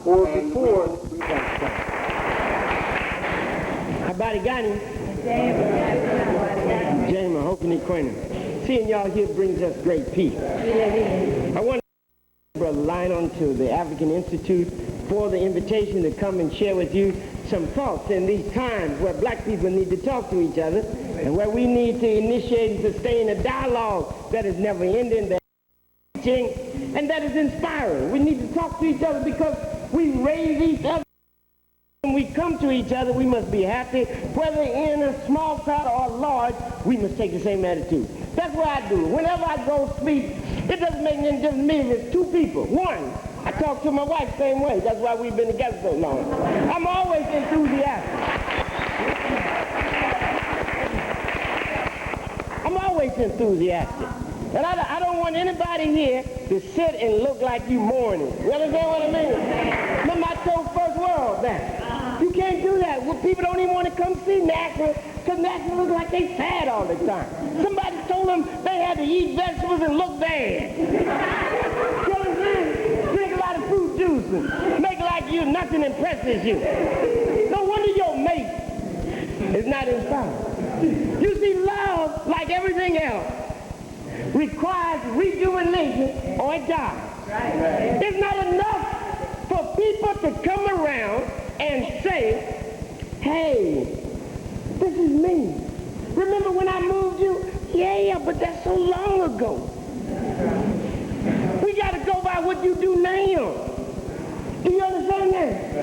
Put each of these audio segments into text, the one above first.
or before we got started. Habari gani? Jema, hokini kwenu. Seeing y'all here brings us great peace. I want to Brother Lionel to the African Institute for the invitation to come and share with you some thoughts in these times where black people need to talk to each other and where we need to initiate and sustain a dialogue that is never ending, that is teaching, and that is inspiring. We need to talk to each other because we raise each other. When we come to each other, we must be happy. Whether in a small crowd or large, we must take the same attitude. That's what I do. Whenever I go speak, it doesn't make any difference to me if it's two people. One, I talk to my wife the same way. That's why we've been together so long. I'm always enthusiastic. I'm always enthusiastic. And I don't want anybody here to sit and look like you mourning. You understand what I mean? Remember I told First World that. You can't do that. Well, people don't even want to come see Nashville because Nashville looks like they sad all the time. Somebody told them they had to eat vegetables and look bad. You understand? Drink a lot of fruit juice and make like you nothing impresses you. No wonder your mate is not inspired. You see, love, like everything else, requires rejuvenation or it dies. Right. It's not enough for people to come around and say, hey, this is me. Remember when I moved you? Yeah, but that's so long ago. We got to go by what you do now. Do you understand that?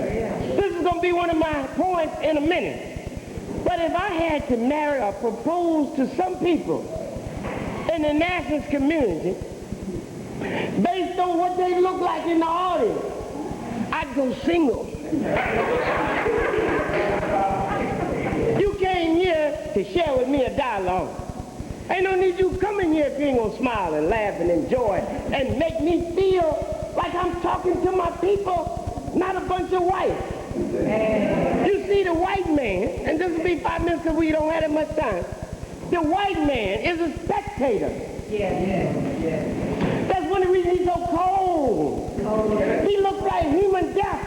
This is going to be one of my points in a minute. But if I had to marry or propose to some people in the nationalist community, based on what they look like in the audience, I'd go single. You came here to share with me a dialogue. Ain't no need you coming here if you ain't gonna smile and laugh and enjoy and make me feel like I'm talking to my people, not a bunch of whites. You see, the white man, and this will be 5 minutes because we don't have that much time, the white man is a spectator. That's one of the reasons he's so cold. He looks like human death,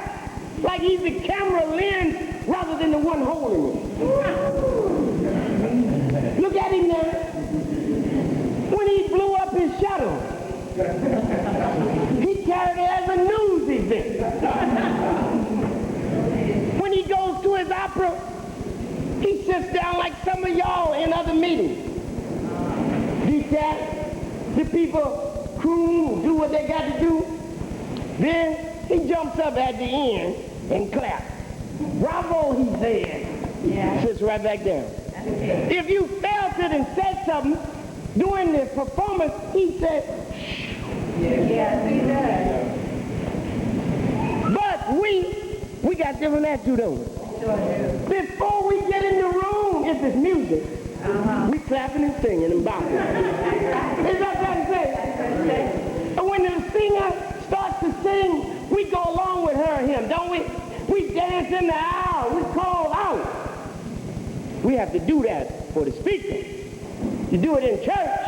like he's the camera lens rather than the one holding it. Look at him now. When he blew up his shuttle, he carried it as a news event. When he goes to his opera, he sits down like some of y'all in other meetings. Detach, the people croon, do what they got to do. Then he jumps up at the end and claps. Bravo, he said. Yeah. Sits right back down. Okay. If you felt it and said something during the performance, he said, shh. Yeah, he does. But we got different attitude on it. Before we get in the room, if it's music, we clapping and singing and bopping. Is that what I'm saying? And when the singer starts to sing, we go along with her or him, don't we? We dance in the aisle. We call out. We have to do that for the speaker. You do it in church.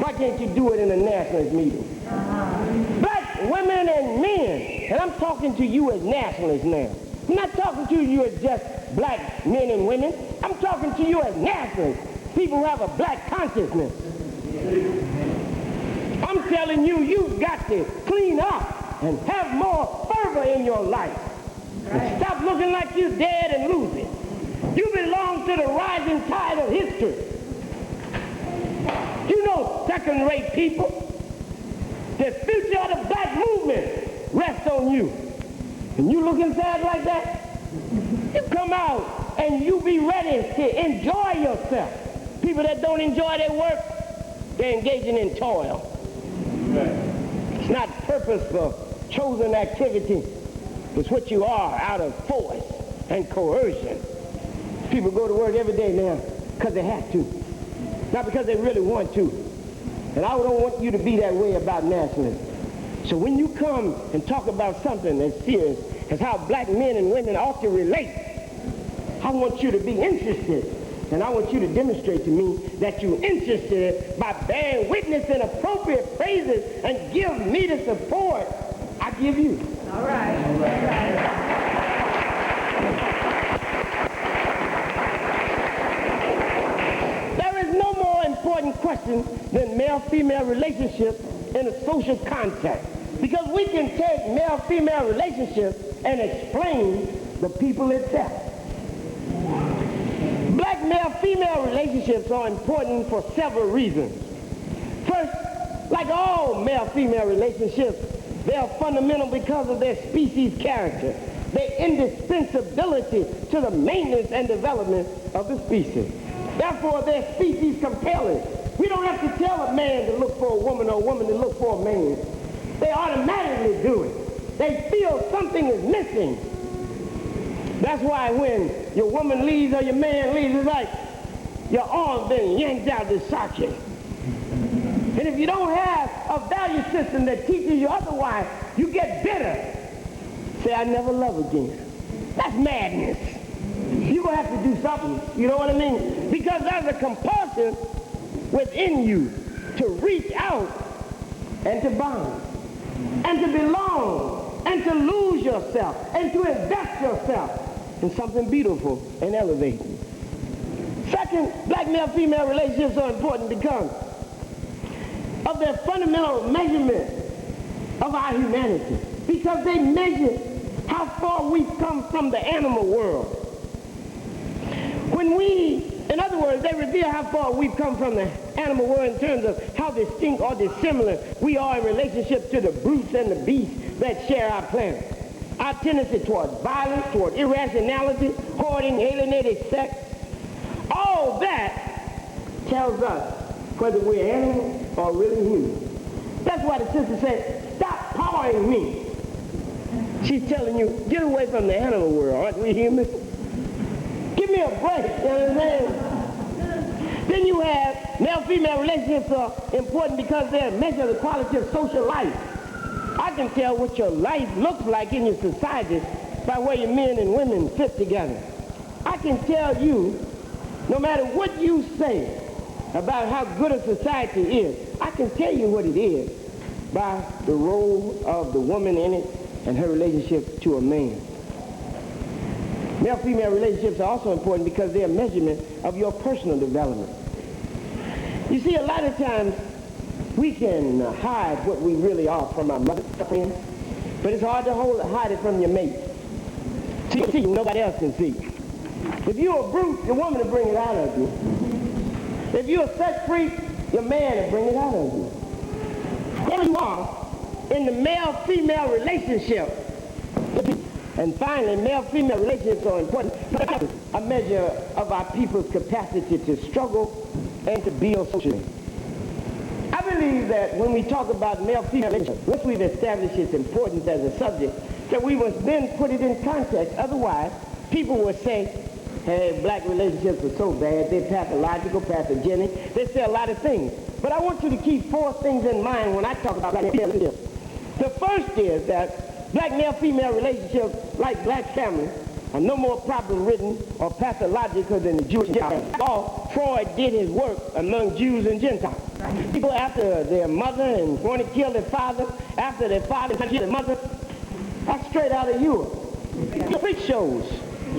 Why can't you do it in a nationalist meeting? Black women and men, and I'm talking to you as nationalists now. I'm not talking to you as just black men and women. I'm talking to you as nationalists, people who have a black consciousness. I'm telling you, you've got to clean up and have more fervor in your life. And stop looking like you're dead and losing. You belong to the rising tide of history. You know second-rate people. The future of the black movement rests on you. And you looking sad like that? You come out and you be ready to enjoy yourself. People that don't enjoy their work, they're engaging in toil. It's not purposeful, chosen activity. It's what you are out of force and coercion. People go to work every day now because they have to, not because they really want to. And I don't want you to be that way about nationalism. So when you come and talk about something as serious as how black men and women ought to relate, I want you to be interested. And I want you to demonstrate to me that you're interested by bearing witness in appropriate phrases and give me the support I give you. All right. There is no more important question than male-female relationships in a social context. Because we can take male-female relationships and explain the people itself. Black male-female relationships are important for several reasons. First, like all male-female relationships, they are fundamental because of their species character, their indispensability to the maintenance and development of the species. Therefore, they're species compelling. We don't have to tell a man to look for a woman or a woman to look for a man. They automatically do it. They feel something is missing. That's why when your woman leaves or your man leaves, it's like your arm's been yanked out of the socket. And if you don't have a value system that teaches you otherwise, you get bitter. Say, I never love again. That's madness. You're going to have to do something. You know what I mean? Because there's a compulsion within you to reach out and to bond and to belong and to lose yourself and to invest yourself in something beautiful and elevating. Second, black male-female relationships are important because of their fundamental measurement of our humanity. Because they measure how far we've come from the animal world. In other words, they reveal how far we've come from the animal world in terms of how distinct or dissimilar we are in relationship to the brutes and the beasts that share our planet. Our tendency toward violence, toward irrationality, hoarding, alienated sex, all that tells us whether we're animals or really human. That's why the sister said, stop pawing me. She's telling you, get away from the animal world. Aren't we human? Give me a break, you understand? Then you have male-female relationships are important because they measure the quality of social life. I can tell what your life looks like in your society by where your men and women fit together. I can tell you, no matter what you say about how good a society is, I can tell you what it is by the role of the woman in it and her relationship to a man. Male-female relationships are also important because they're a measurement of your personal development. You see, a lot of times we can hide what we really are from our mother friends, but it's hard to hide it from your mate. See, nobody else can see. If you're a brute, your woman will bring it out of you. If you're a sex freak, your man will bring it out of you. There you are in the male-female relationship. And finally, male-female relationships are important because a measure of our people's capacity to struggle and to build socially. I believe that when we talk about male-female relationships, once we've established its importance as a subject, that we must then put it in context. Otherwise, people will say, hey, black relationships are so bad, they're pathological, pathogenic, they say a lot of things. But I want you to keep four things in mind when I talk about black relationships. The first is that black male-female relationships, like black families, are no more problem-ridden or pathological than the Jewish family. All Freud did his work among Jews and Gentiles. People after their mother and want to kill their father, after their father and kill their mother, that's straight out of Europe. The freak shows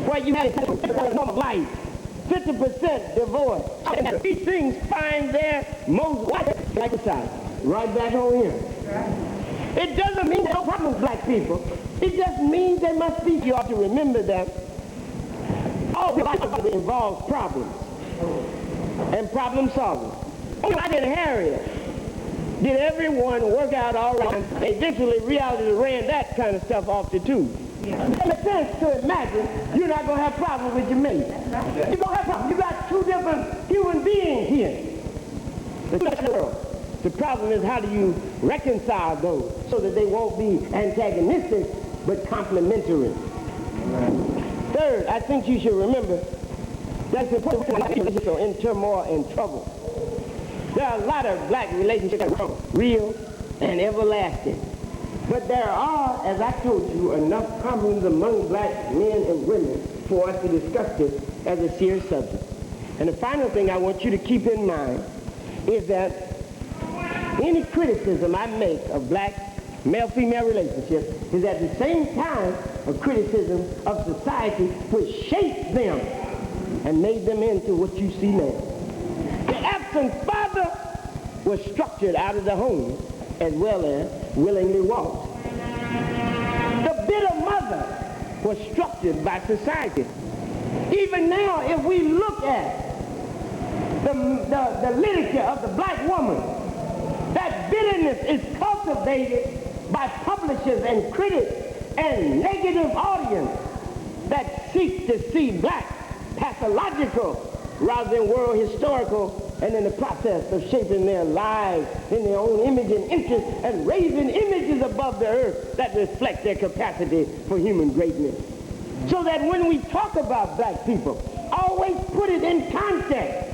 where you have a normal life, 50% divorce. And these things find their most white like society, right back home here. It doesn't mean there's no problem with black people. It just means there must be. You ought to remember that all life involves problems and problem solving. Only I didn't Harriet did everyone work out all right. Eventually, reality ran that kind of stuff off the tube. It makes sense to imagine you're not going to have problems with your mate. You're going to have problems. You got two different human beings here. The world. The problem is, how do you reconcile those so that they won't be antagonistic but complementary? Third, I think you should remember that's important relationships are in turmoil and trouble. There are a lot of black relationships that are real and everlasting. But there are, as I told you, enough problems among black men and women for us to discuss this as a serious subject. And the final thing I want you to keep in mind is that any criticism I make of black male-female relationship is at the same time a criticism of society which shaped them and made them into what you see now. The absent father was structured out of the home as well as willingly walked. The bitter mother was structured by society. Even now, if we look at the literature of the black woman, that bitterness is cultivated by publishers and critics and negative audience that seek to see black pathological rather than world historical, and in the process of shaping their lives in their own image and interest and raising images above the earth that reflect their capacity for human greatness. So that when we talk about black people, always put it in context.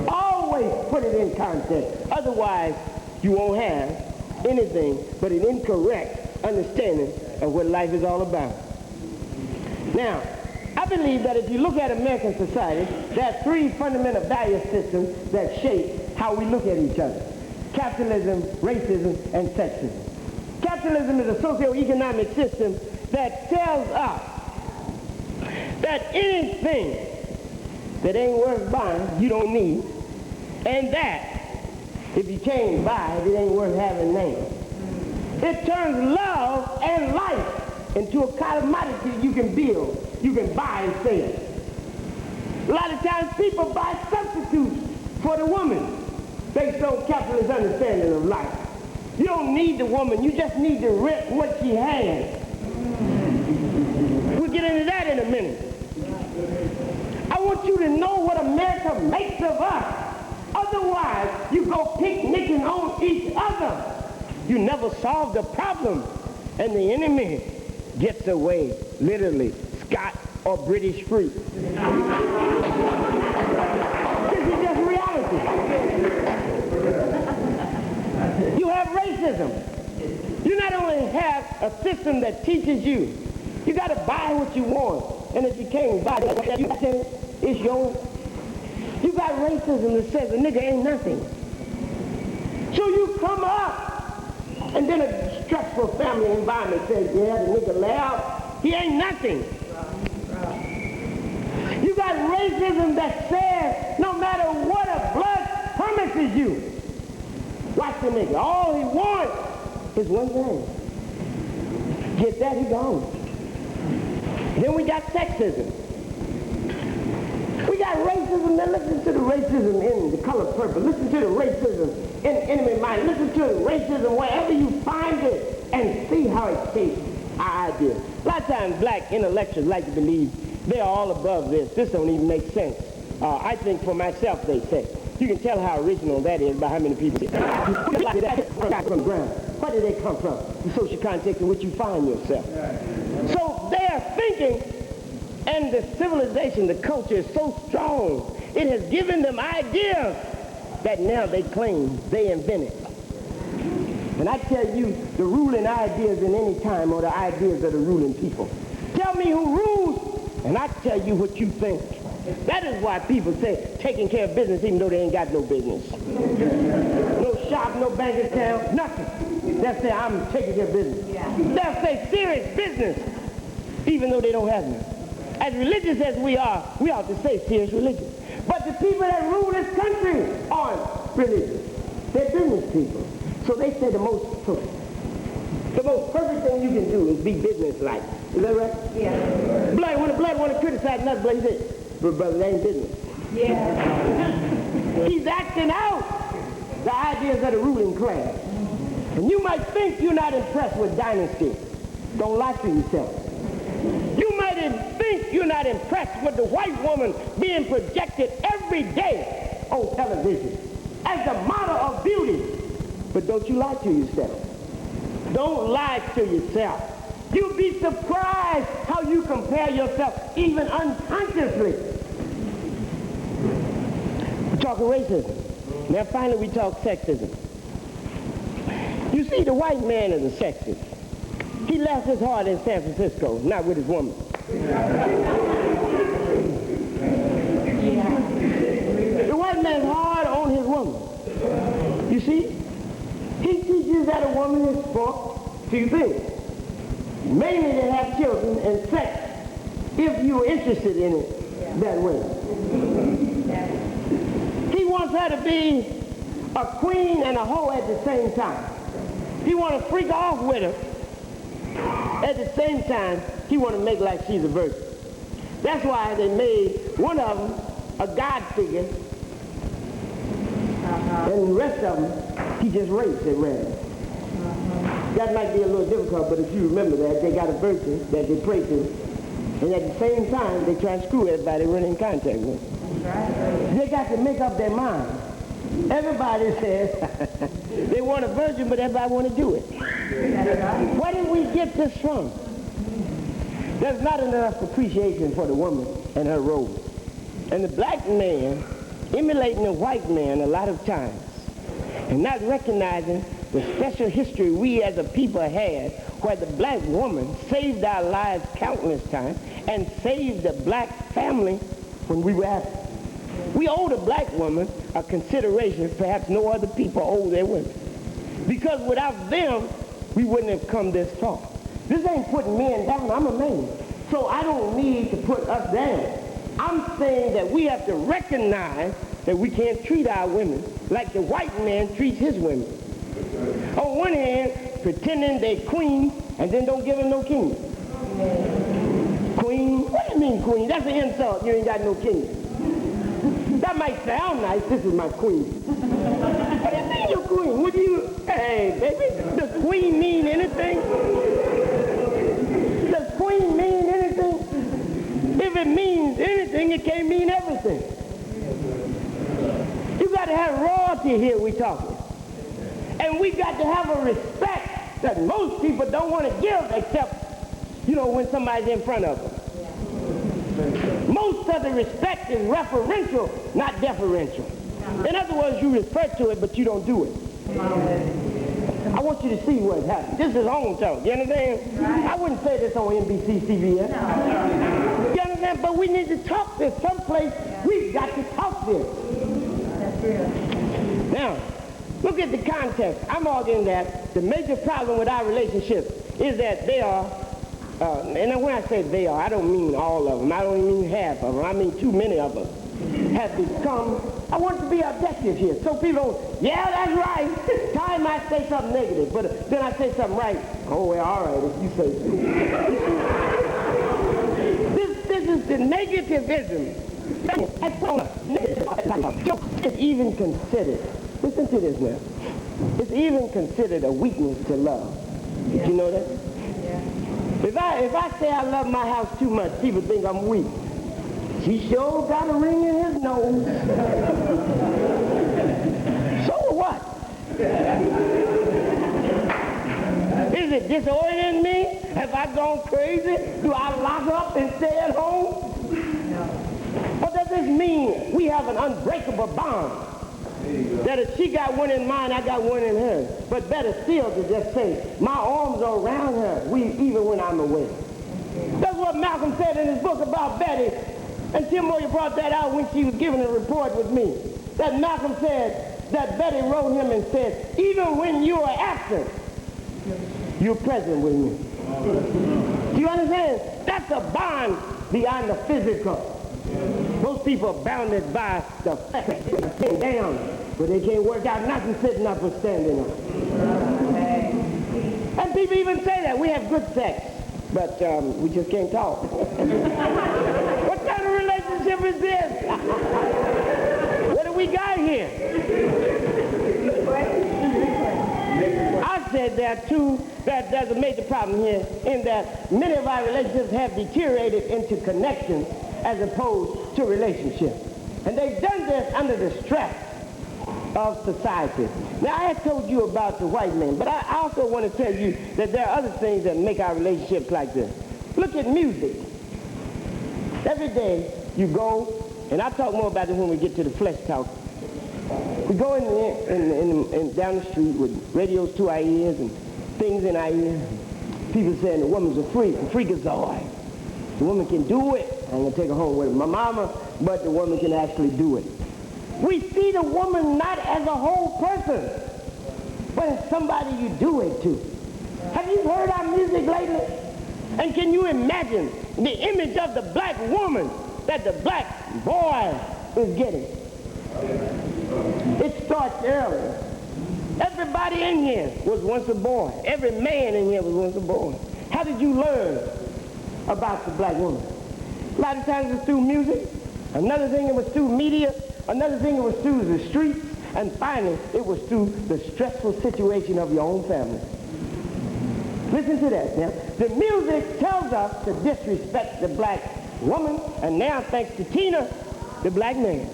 Always put it in context. Otherwise, you won't have anything but an incorrect understanding of what life is all about. Now, I believe that if you look at American society, there are three fundamental value systems that shape how we look at each other: capitalism, racism, and sexism. Capitalism is a socio-economic system that tells us that anything that ain't worth buying, you don't need, and that if you can't buy it, it ain't worth having named. It turns love and life into a commodity you can build, you can buy and sell. A lot of times people buy substitutes for the woman based on capitalist understanding of life. You don't need the woman, you just need to rent what she has. We'll get into that in a minute. I want you to know what America makes of us. Otherwise, you go picnicking on each other. You never solve the problem, and the enemy gets away, literally, scot or British free. This is just reality. You have racism. You not only have a system that teaches you, you got to buy what you want, and if you can't buy it, it's yours. You got racism that says a nigga ain't nothing. So you come up, and then a stressful family environment says, yeah, the nigga loud, he ain't nothing. You got racism that says no matter what a blood promises you, watch the nigga, all he wants is one thing. Get that, he gone. Then we got sexism. We got racism. Now listen to the racism in The Color Purple. Listen to the racism in Enemy Mind. Listen to the racism wherever you find it and see how it shapes our ideas. A lot of times black intellectuals like to believe they're all above this. This don't even make sense. I think for myself, they say. You can tell how original that is by how many people say from ground. Where did they come from? The social context in which you find yourself. So they are thinking, and the civilization, the culture is so strong, it has given them ideas that now they claim they invented. And I tell you, the ruling ideas in any time are the ideas of the ruling people. Tell me who rules, and I tell you what you think. That is why people say taking care of business even though they ain't got no business. No shop, no bank account, nothing. They'll say, I'm taking care of business. They'll say serious business even though they don't have none. As religious as we ought to say serious religion. But the people that rule this country aren't religious. They're business people. So they say the most perfect thing you can do is be business-like. Is that right? Yeah. Blood want to criticize another blood, he said, but brother, that ain't business. Yeah. He's acting out the ideas of the ruling class. And you might think you're not impressed with dynasty. Don't lie to yourself. You might think you're not impressed with the white woman being projected every day on television as the model of beauty. But don't you lie to yourself. Don't lie to yourself. You'll be surprised how you compare yourself even unconsciously. We're talking racism. Now finally we talk sexism. You see, the white man is a sexist. He left his heart in San Francisco, not with his woman. The white man's hard on his woman. You see? He teaches that a woman is fucked. Two things. Mainly to have children and sex if you're interested in it that way. He wants her to be a queen and a hoe at the same time. He wants to freak off with her. At the same time, he wants to make like she's a virgin. That's why they made one of them a God figure, and the rest of them, he just rapes at random. That might be a little difficult, but if you remember that, they got a virgin that they pray to, and at the same time, they try to screw everybody they run in contact with. They got to make up their mind. Everybody says they want a virgin, but everybody want to do it. Where did we get this from? There's not enough appreciation for the woman and her role. And the black man emulating the white man a lot of times and not recognizing the special history we as a people had where the black woman saved our lives countless times and saved the black family when we were absent. We owe the black woman a consideration perhaps no other people owe their women. Because without them, we wouldn't have come this far. This ain't putting men down. I'm a man. So I don't need to put us down. I'm saying that we have to recognize that we can't treat our women like the white man treats his women. On one hand, pretending they queen and then don't give them no king. Queen? What do you mean queen? That's an insult. You ain't got no king. That might sound nice. This is my queen. What do you mean your queen? What do you... Hey, baby, does queen mean anything? Does queen mean anything? If it means anything, it can't mean everything. You got to have royalty here, we talking. And we got to have a respect that most people don't want to give except, you know, when somebody's in front of them. Most of the respect is referential, not deferential. In other words, you refer to it, but you don't do it. I want you to see what's happening. This is home talk. You understand? I wouldn't say this on NBC, CBS. You understand? But we need to talk this. Someplace we've got to talk this. Now, look at the context. I'm arguing that the major problem with our relationships is that they are, and when I say they are, I don't mean all of them. I don't even mean half of them. I mean too many of them have become, I want to be objective here. So people don't, yeah, that's right. Time might say something negative, but then I say something right. Oh, well, all right, if you say so. This is the negativism. It's even considered, listen to this now, it's even considered a weakness to love. Did you know that? If I say I love my house too much, people think I'm weak. She sure got a ring in his nose. So what? Is it disorienting me? Have I gone crazy? Do I lock up and stay at home? What does this mean? We have an unbreakable bond. That if she got one in mine, I got one in hers. But better still to just say, my arms are around her, even when I'm away. That's what Malcolm said in his book about Betty. And Tim Moyer brought that out when she was giving a report with me. That Malcolm said that Betty wrote him and said, even when you are absent, you're present with me. Do you understand? That's a bond beyond the physical. Most people are bounded by the sitting down, but they can't work out nothing sitting up or standing up. And people even say that. We have good sex, but we just can't talk. What kind of relationship is this? What do we got here? I said that too, that there's a major problem here in that many of our relationships have deteriorated into connections as opposed to relationships. And they've done this under the stress of society. Now, I had told you about the white man, but I also want to tell you that there are other things that make our relationships like this. Look at music. Every day you go, and I'll talk more about it when we get to the flesh talk. We go in down the street with radios to our ears and things in our ears. People saying the woman's a freakazoid. The woman can do it. I'm going to take her home with my mama, but the woman can actually do it. We see the woman not as a whole person, but as somebody you do it to. Have you heard our music lately? And can you imagine the image of the black woman that the black boy is getting? It starts early. Everybody in here was once a boy. Every man in here was once a boy. How did you learn about the black woman? A lot of times it's through music. Another thing it was through media. Another thing it was through the streets. And finally, it was through the stressful situation of your own family. Listen to that now. The music tells us to disrespect the black woman, and now, thanks to Tina, the black man.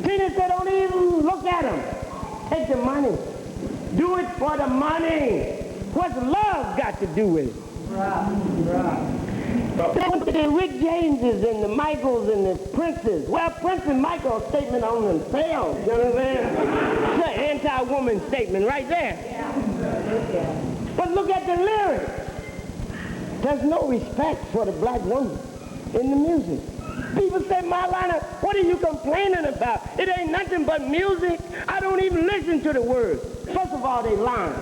Tina said, don't even look at him. Take the money. Do it for the money. What's love got to do with it? The Rick Jameses and the Michaels and the Princes. Well, Prince and Michael's statement on themselves, you know what I'm saying? It's an anti-woman statement right there. But look at the lyrics. There's no respect for the black woman in the music. People say, Maulana, what are you complaining about? It ain't nothing but music. I don't even listen to the words. First of all, they lying.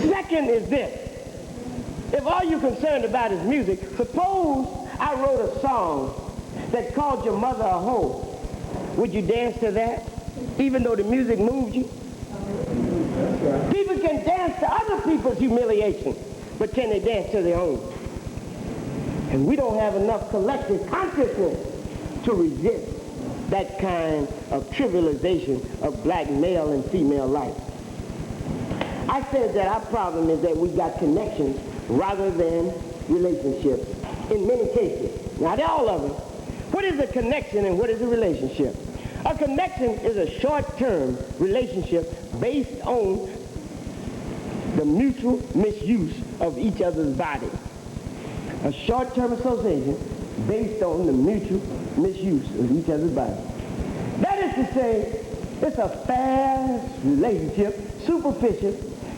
Second is this. If all you're concerned about is music, suppose I wrote a song that called your mother a hoe. Would you dance to that, even though the music moved you? People can dance to other people's humiliation, but can they dance to their own? And we don't have enough collective consciousness to resist that kind of trivialization of black male and female life. I said that our problem is that we got connections rather than relationships in many cases. Not all of them. What is a connection and what is a relationship? A connection is a short-term relationship based on the mutual misuse of each other's body. A short-term association based on the mutual misuse of each other's body. That is to say, it's a fast relationship, superficial.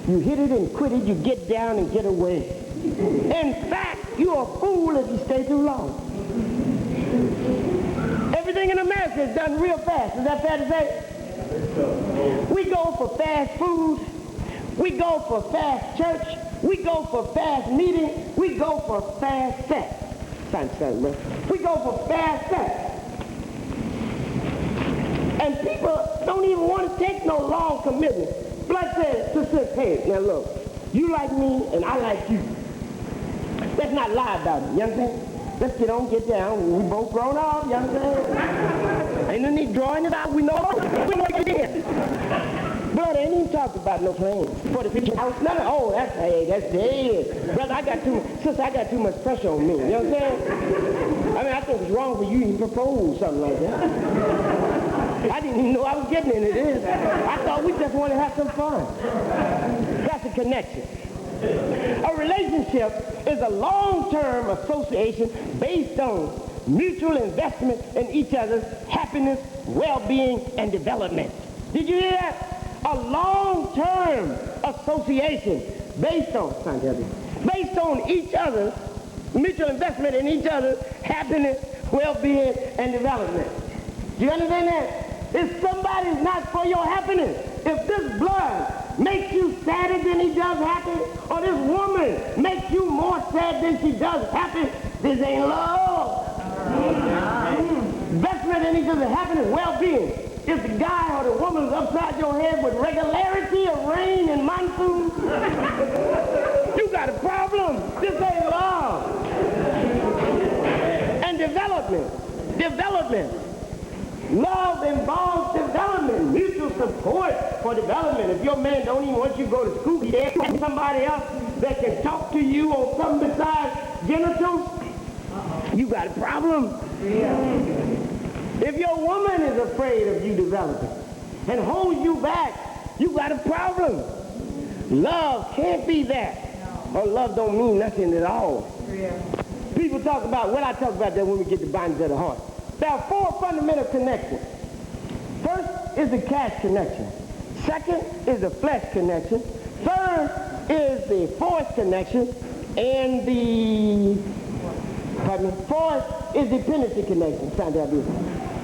You hit it and quit it, you get down and get away. In fact, you're a fool if you stay too long. Everything in America is done real fast. Is that fair to say? We go for fast food. We go for fast church. We go for fast meeting. We go for fast sex. We go for fast sex. And people don't even want to take no long commitment. Blood says to say, hey, now look, you like me and I like you. Let's not lie about it, you understand? Let's get on, get down. We both grown up, you understand? Ain't no need drawing it out. We know what it is. Blood ain't even talked about no plans for the future house. None of, oh, that's dead. Brother, I got too much pressure on me. You know what I'm saying? I mean, I think it's wrong for you to propose something like that. I didn't even know I was getting into this. I thought we just wanted to have some fun. That's a connection. A relationship is a long-term association based on mutual investment in each other's happiness, well-being, and development. Did you hear that? A long-term association based on each other's mutual investment in each other's happiness, well-being, and development. Do you understand that? If somebody's not for your happiness, if this blood makes you sadder than he does happy, or this woman makes you more sad than she does happy, this ain't love. Investment in each other's happiness, well-being. If the guy or the woman's upside your head with regularity of rain and monsoon, you got a problem. This ain't love. And development. Love involves development, mutual support for development. If your man don't even want you to go to school, he has somebody else that can talk to you on something besides genitals, you got a problem. If your woman is afraid of you developing and holds you back, you got a problem. Love can't be that. Or love don't mean nothing at all. People talk about, what I talk about that when we get to bindings of the heart. There are four fundamental connections. First is the cash connection. Second is the flesh connection. Third is the force connection. And fourth is dependency connection. Sounds beautiful.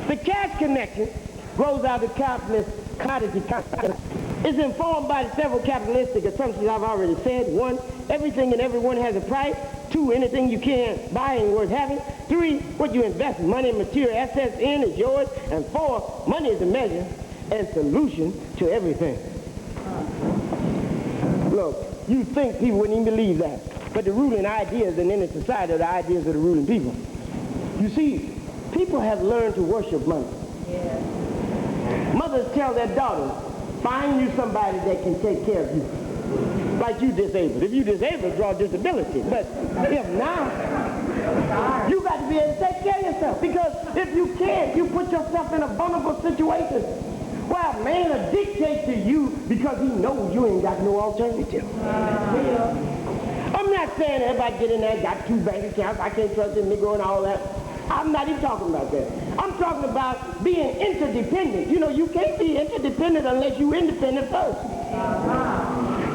The cash connection grows out of countless commodity contracts It's informed by the several capitalistic assumptions I've already said. 1, everything and everyone has a price. 2, anything you can't buy ain't worth having. 3, what you invest money and material assets in is yours. And 4, money is a measure and solution to everything. Look, you think people wouldn't even believe that. But the ruling ideas in any society are the ideas of the ruling people. You see, people have learned to worship money. Yeah. Mothers tell their daughters, find you somebody that can take care of you. Like you disabled. If you disabled, draw disability. But if not, you got to be able to take care of yourself. Because if you can't, you put yourself in a vulnerable situation where a man will dictate to you because he knows you ain't got no alternative. I'm not saying everybody get in there, got 2 bank accounts, I can't trust this Negro and all that. I'm not even talking about that. I'm talking about being interdependent. You know, you can't be interdependent unless you're independent first.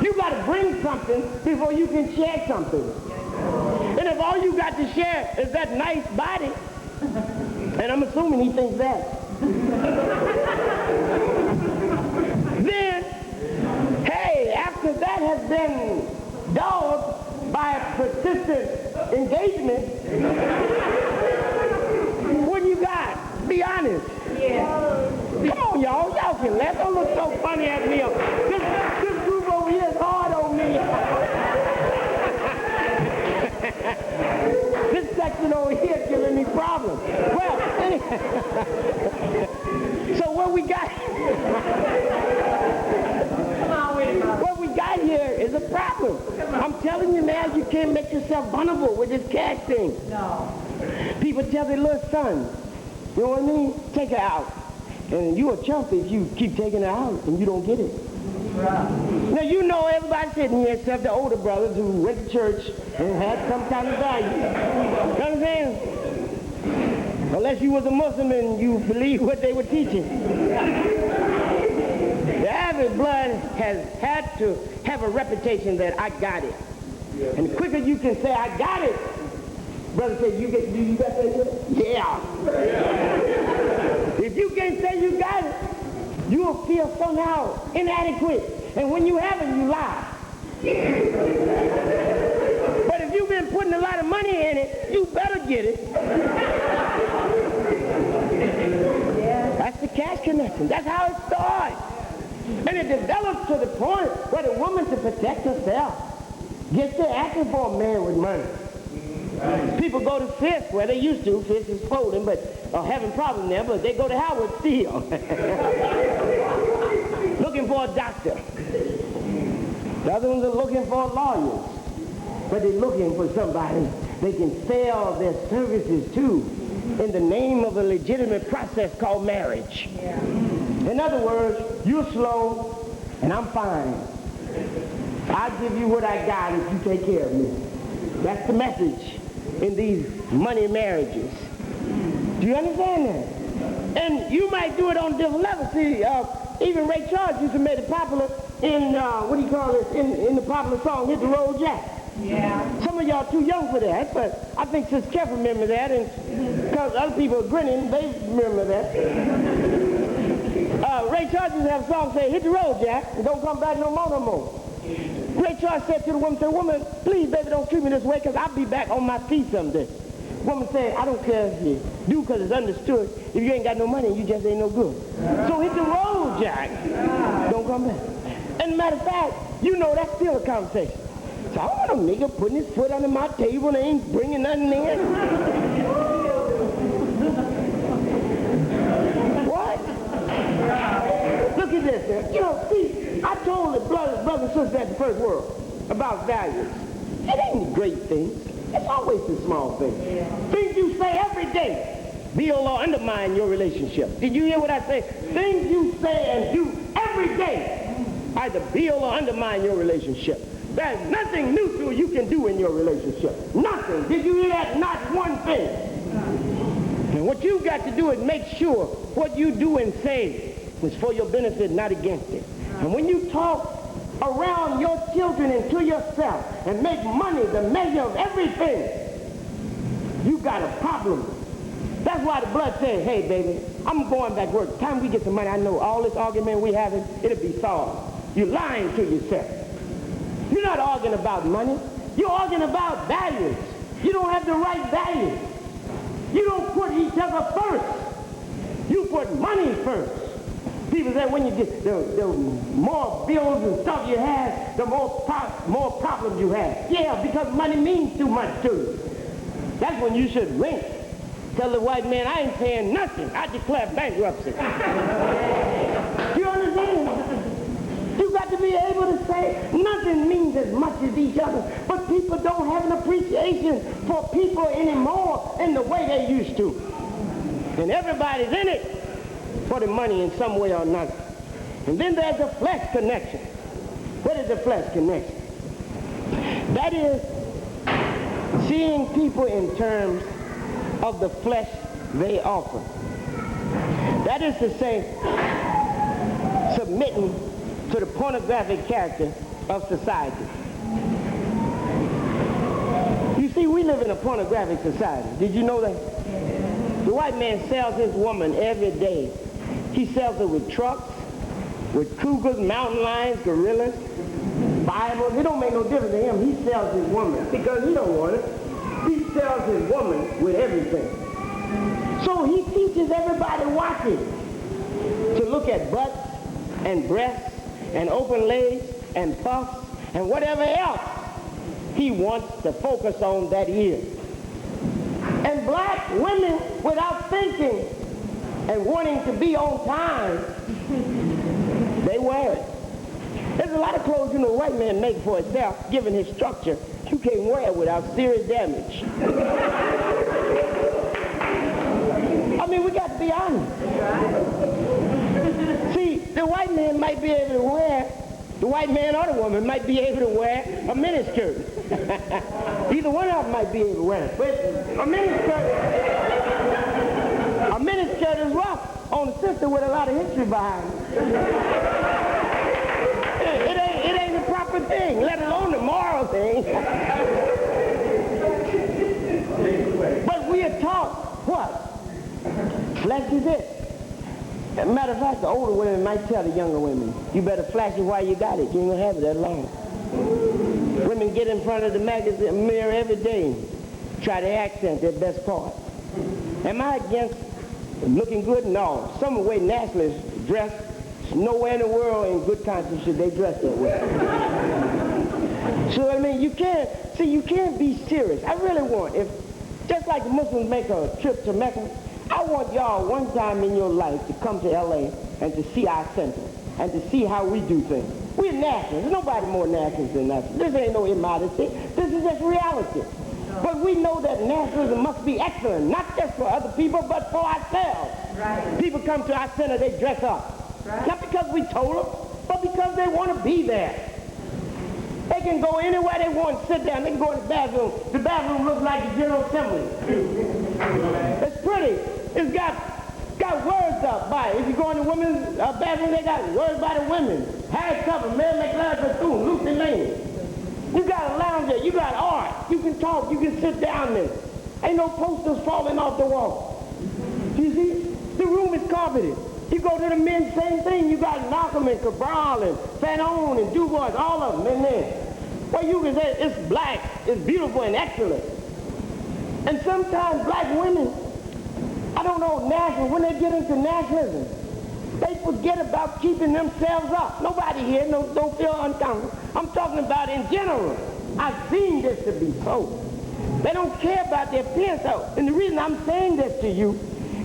You got to bring something before you can share something. And if all you got to share is that nice body, and I'm assuming he thinks that, then, hey, after that has been dogged by a persistent engagement, what you got? Be honest. Yeah. Come on, y'all. Y'all can laugh. Don't look so funny at me. This group over here is hard on me. This section over here is giving me problems. Well, anyway. So what we got? What we got here is a problem. I'm telling you, man, you can't make yourself vulnerable with this cash thing. No. People tell their little son, you know what I mean? Take her out. And you a chump if you keep taking her out and you don't get it. Right. Now, you know everybody sitting here except the older brothers who went to church and had some kind of value. You know what I'm saying? Unless you was a Muslim and you believe what they were teaching. The average blood has had to have a reputation that I got it. And the quicker you can say, I got it, brother said, you got that? Yeah. If you can't say you got it, you will feel somehow inadequate. And when you haven't, you lie. But if you've been putting a lot of money in it, you better get it. That's the cash connection. That's how it starts. And it develops to the point where the woman, to protect herself, gets to asking for a man with money. People go to Fifth, where they used to. Fifth is folding, but having problems there, but they go to Howard still. Looking for a doctor. The other ones are looking for lawyers. But they're looking for somebody they can sell their services to in the name of a legitimate process called marriage. Yeah. In other words, you're slow and I'm fine. I'll give you what I got if you take care of me. That's the message in these money marriages. Do you understand that? And you might do it on different levels. See, even Ray Charles used to make it popular in, in the popular song, Hit the Road Jack. Yeah. Some of y'all too young for that, but I think Sister Kev remember that, and because other people are grinning, they remember that. Ray Charles used to have a song say, hit the road, Jack, and don't come back no more. Ray Charles said to the woman, woman, please, baby, don't treat me this way, because I'll be back on my feet someday. Woman said, I don't care if you do, because it's understood. If you ain't got no money, you just ain't no good. So hit the road, Jack. Don't come back. And matter of fact, you know that's still a conversation. So I want a nigga putting his foot under my table and ain't bringing nothing in. What? Look at this, man. You know, see, I told the brothers and sisters at the First World about values. It ain't the great things. It's always the small things. Yeah. Things you say every day build or undermine your relationship. Did you hear what I say? Things you say and do every day either build or undermine your relationship. There's nothing neutral you can do in your relationship. Nothing. Did you hear that? Not one thing. And what you've got to do is make sure what you do and say is for your benefit, not against it. And when you talk around your children and to yourself and make money the measure of everything, you got a problem. That's why the blood says, hey, baby, I'm going back to work. The time we get some money, I know all this argument we having, it'll be solved. You're lying to yourself. You're not arguing about money. You're arguing about values. You don't have the right values. You don't put each other first. You put money first. People say when you get the more bills and stuff you have, the more problems you have. Yeah, because money means too much to you. That's when you should rent. Tell the white man, I ain't paying nothing. I declare bankruptcy. You understand? You got to be able to say nothing means as much as each other. But people don't have an appreciation for people anymore in the way they used to. And everybody's in it for the money in some way or another. And then there's the flesh connection. What is the flesh connection? That is seeing people in terms of the flesh they offer. That is to say, submitting to the pornographic character of society. You see, we live in a pornographic society. Did you know that? The white man sells his woman every day. He sells her with trucks, with cougars, mountain lions, gorillas, Bibles. It don't make no difference to him. He sells his woman because he don't want it. He sells his woman with everything. So he teaches everybody watching to look at butts and breasts and open legs and puffs and whatever else he wants to focus on that year. And black women, without thinking and wanting to be on time, they wear it. There's a lot of clothes, the white man makes for himself, given his structure. You can't wear it without serious damage. I mean, we got to be honest. See, the white man might be able to wear, the white man or the woman might be able to wear a miniskirt. Either one of them might be able to wear it. But a miniskirt is rough on a sister with a lot of history behind it. It ain't the proper thing, let alone the moral thing. But we are taught what? Flesh is it. As a matter of fact, the older women might tell the younger women, you better flash it while you got it. You ain't gonna have it that long. Women get in front of the magazine mirror every day, try to accent their best part. Am I against looking good? No. Some of the way nationalists dress, nowhere in the world in good conscience should they dress that way. So I mean, you can't be serious. I really want, just like the Muslims make a trip to Mecca, I want y'all one time in your life to come to L.A. and to see our center and to see how we do things. We're nationals. There's nobody more nationals than us. This ain't no immodesty. This is just reality. But we know that nationalism must be excellent, not just for other people, but for ourselves. Right. People come to our center, they dress up. Right. Not because we told them, but because they want to be there. They can go anywhere they want, sit down. They can go in the bathroom. The bathroom looks like the General Assembly. It's pretty. It's got words up by it. If you go in the women's bathroom, they got words by the women. Harry Cover, Mary McLeod Bethune, Lucy Lane. You got a lounge there. You got art. You can talk. You can sit down there. Ain't no posters falling off the wall. You see? The room is carpeted. You go to the men, same thing. You got Malcolm and Cabral and Fanon and Du Bois, all of them in there. Well, you can say it's black, it's beautiful and excellent. And sometimes black women, I don't know, when they get into nationalism, they forget about keeping themselves up. Nobody here don't feel uncomfortable. I'm talking about in general. I've seen this to be so. They don't care about their appearance. And the reason I'm saying this to you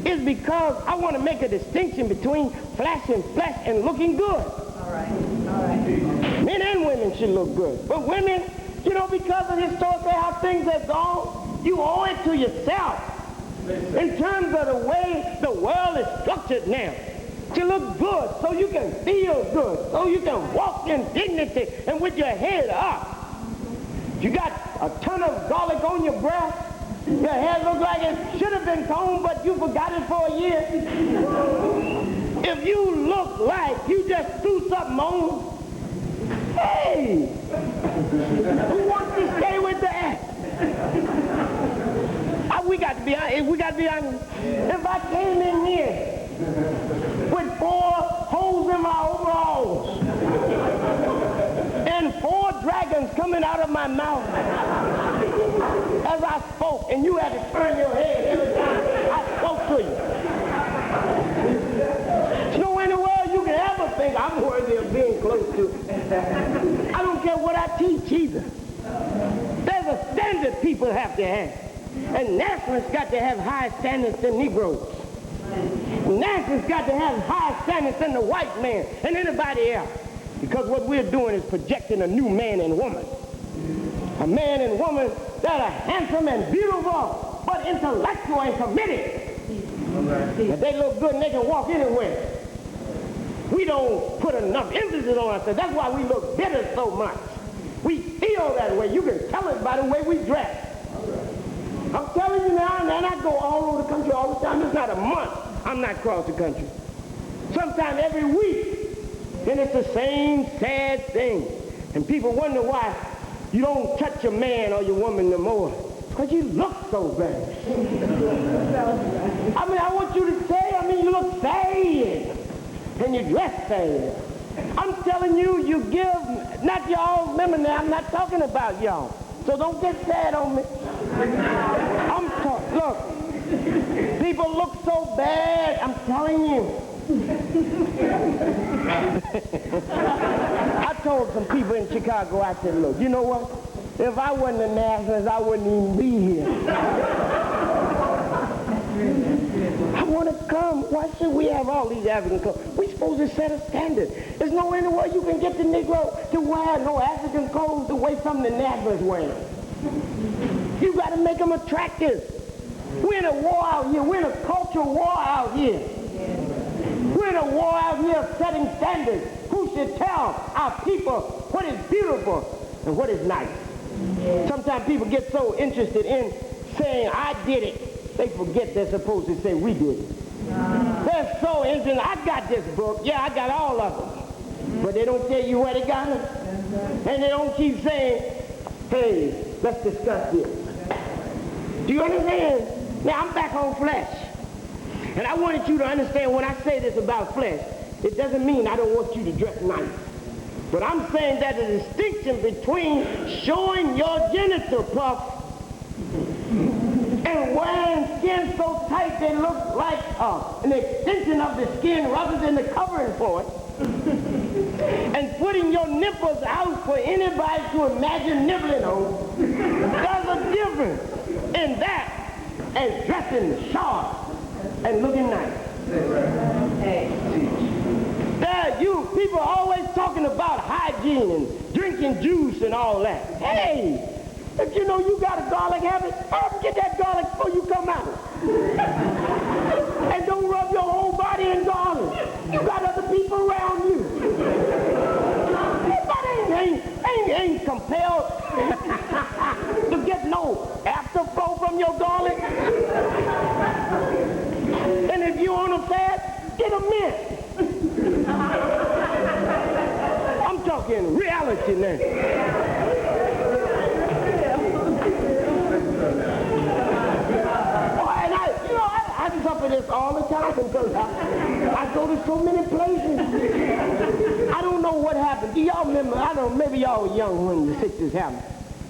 is because I want to make a distinction between flashing flesh and looking good. All right, all right. Men and women should look good. But women, because of historically how things have gone, you owe it to yourself in terms of the way the world is structured now to look good so you can feel good, so you can walk in dignity and with your head up. You got a ton of garlic on your breath. Your hair looks like it should have been combed, but you forgot it for a year. If you look like you just threw something on, hey, who wants to stay with that? We got to be honest. If I came in here with 4 holes in my overalls, dragons coming out of my mouth as I spoke, and you had to turn your head every time I spoke to you. There's no way in the world you can ever think I'm worthy of being close to. I don't care what I teach either. There's a standard people have to have. And Nazareth's got to have higher standards than Negroes. Nazareth's got to have higher standards than the white man and anybody else. Because what we're doing is projecting a new man and woman. A man and woman that are handsome and beautiful, but intellectual and committed. If they look good and they can walk anywhere. We don't put enough emphasis on ourselves. That's why we look bitter so much. We feel that way. You can tell it by the way we dress. I'm telling you now, and I go all over the country all the time. It's not a month I'm not across the country. Sometime every week. And it's the same sad thing. And people wonder why you don't touch your man or your woman no more. Because you look so bad. I mean, I want you to say, you look sad. And you dress sad. I'm telling you, you give, not y'all, remember now, I'm not talking about y'all. So don't get sad on me. Look, people look so bad, I'm telling you. I told some people in Chicago, I said, look, you know what? If I wasn't a nationalist, I wouldn't even be here. I want to come. Why should we have all these African clothes? We're supposed to set a standard. There's no way in the world you can get the Negro to wear no African clothes the way some of the Negroes wear. You got to make them attractive. We're in a war out here. We're in a cultural war out here. We're in a war out here of setting standards. Who should tell our people what is beautiful and what is nice? Sometimes people get so interested in saying, I did it. They forget they're supposed to say, we did it. They're so interested. I got this book. Yeah, I got all of them. But they don't tell you where they got them. And they don't keep saying, hey, let's discuss this. Do you understand? Now, I'm back on flesh. And I wanted you to understand when I say this about flesh, it doesn't mean I don't want you to dress nice. But I'm saying that the distinction between showing your genital puff and wearing skin so tight they look like an extension of the skin rather than the covering for it, and putting your nipples out for anybody to imagine nibbling on, there's a difference in that and dressing sharp and looking nice. You people are always talking about hygiene and drinking juice and all that. Hey, if you know you got a garlic habit, get that garlic before you come out. And don't rub your whole body in garlic. You got other people around you. Nobody ain't compelled to get no afterflow from your garlic. And if you're on a fast, get a mint. I'm talking reality now. I suffer this all the time because I go to so many places. I don't know what happened. Do y'all remember? I don't know, maybe y'all were young when the 60s happened.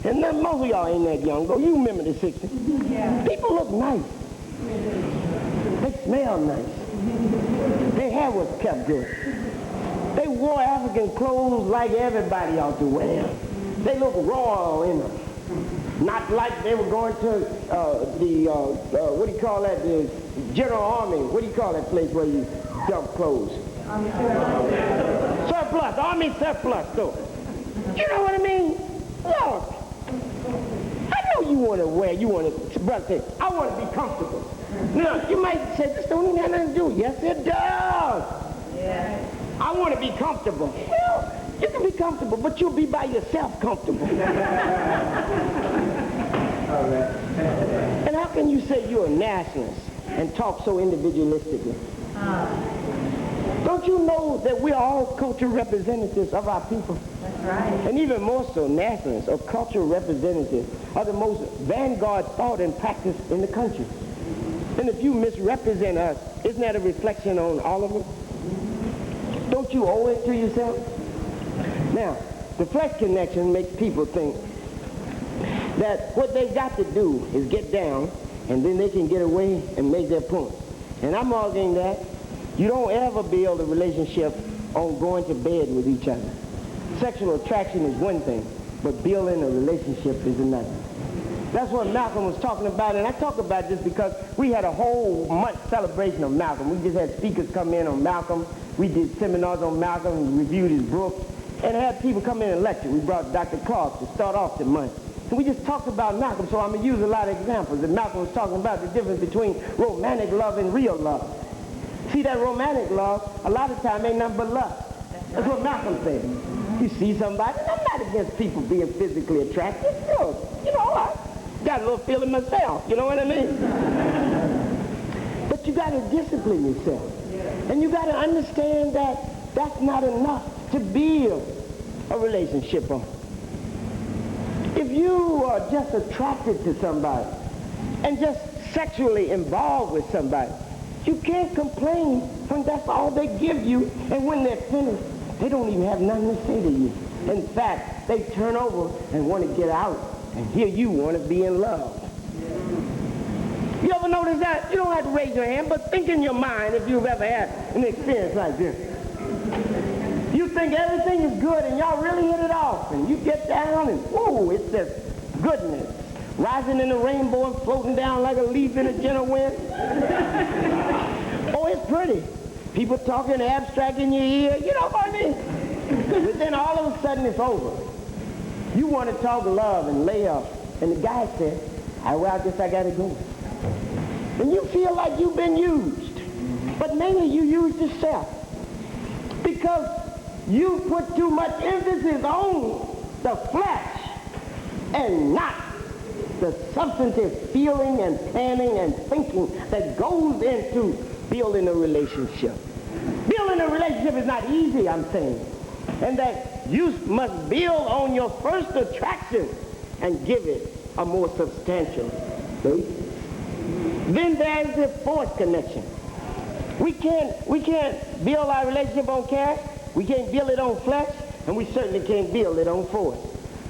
And then most of y'all ain't that young. Go, you remember the 60s. Yeah. People look nice. They smell nice. Their hair was kept good. They wore African clothes like everybody ought to wear. They look royal in them. Not like they were going to what do you call that, the General Army, what do you call that place where you dump clothes? Surplus, Army surplus store. You know what I mean? Look, I know you want to wear, brother say, I want to be comfortable. Now, you might say, this don't even have nothing to do. Yes, it does. Yeah. I want to be comfortable. Well, you can be comfortable, but you'll be by yourself comfortable. And how can you say you're a nationalist and talk so individualistically? Don't you know that we're all cultural representatives of our people? That's right. And even more so, nationalists or cultural representatives are the most vanguard thought and practice in the country. And if you misrepresent us, isn't that a reflection on all of us? Don't you owe it to yourself? Now, The flesh connection makes people think that what they've got to do is get down, and then they can get away and make their point. And I'm arguing that you don't ever build a relationship on going to bed with each other. Sexual attraction is one thing, but building a relationship is another. That's what Malcolm was talking about, and I talk about this because we had a whole month celebration of Malcolm. We just had speakers come in on Malcolm. We did seminars on Malcolm and reviewed his books, and had people come in and lecture. We brought Dr. Clark to start off the month. And we just talked about Malcolm, so I'm going to use a lot of examples. And Malcolm was talking about the difference between romantic love and real love. See, that romantic love, a lot of time ain't nothing but lust. That's what Malcolm said. You see somebody, and I'm not against people being physically attractive. You know, I got a little feeling myself, you know what I mean? But you got to discipline yourself. And you got to understand that that's not enough to build a relationship on. If you are just attracted to somebody and just sexually involved with somebody, you can't complain when that's all they give you, and when they're finished, they don't even have nothing to say to you. In fact, they turn over and want to get out, and here you want to be in love. You ever notice that? You don't have to raise your hand, but think in your mind if you've ever had an experience like this. You think everything is good, and y'all really hit it off, and you get down, and whoa, it's just goodness. Rising in the rainbow and floating down like a leaf in a gentle wind. Oh, it's pretty. People talking abstract in your ear, you know what I mean? But then all of a sudden it's over. You want to talk love and lay up, and the guy said, well, I guess I got to go. And you feel like you've been used, but mainly you used yourself. Because you put too much emphasis on the flesh and not the substantive feeling and planning and thinking that goes into building a relationship. Building a relationship is not easy, I'm saying. And that you must build on your first attraction and give it a more substantial basis. Then there's the fourth connection. We can't build our relationship on cash. We can't build it on flesh, and we certainly can't build it on force.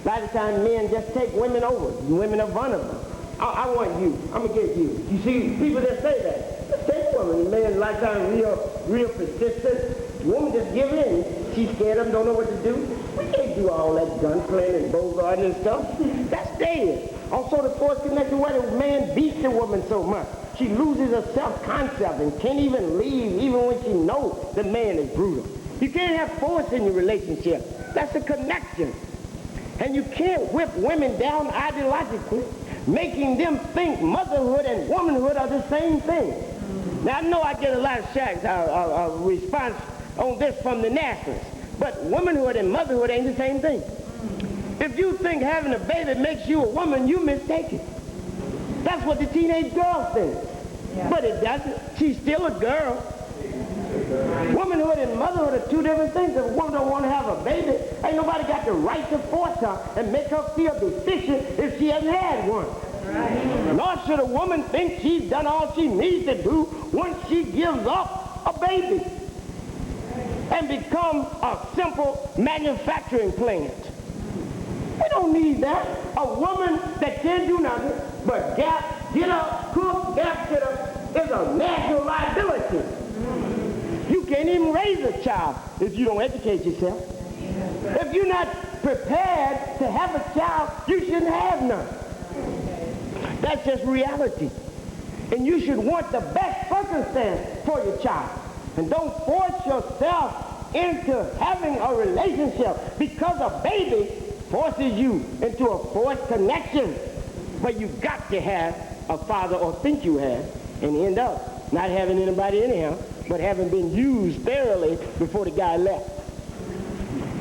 A lot of times men just take women over. Women are vulnerable. I want you. I'm going to get you. You see, people that say that. Just take a woman. The man lifetime real persistent. The woman just give in. She's scared of them, don't know what to do. We can't do all that gunplay and bogarting and stuff. That's dead. Also the fourth connection where the man beats the woman so much. She loses her self-concept and can't even leave even when she knows the man is brutal. You can't have force in your relationship. That's a connection. And you can't whip women down ideologically, making them think motherhood and womanhood are the same thing. Now, I know I get a lot of response on this from the nationalists, but womanhood and motherhood ain't the same thing. If you think having a baby makes you a woman, you mistaken. That's what the teenage girl thinks. Yeah. But it doesn't. She's still a girl. Womanhood and motherhood are two different things. If a woman don't want to have a baby, ain't nobody got the right to force her and make her feel deficient if she hasn't had one. Right. Nor should a woman think she's done all she needs to do once she gives up a baby and becomes a simple manufacturing plant. We don't need that. A woman that can't do nothing but get up, cook, get up is a national liability. You can't even raise a child if you don't educate yourself. If you're not prepared to have a child, you shouldn't have none. That's just reality. And you should want the best circumstance for your child. And don't force yourself into having a relationship because a baby forces you into a forced connection where you got to have a father or think you have and end up not having anybody anyhow, but having been used thoroughly before the guy left.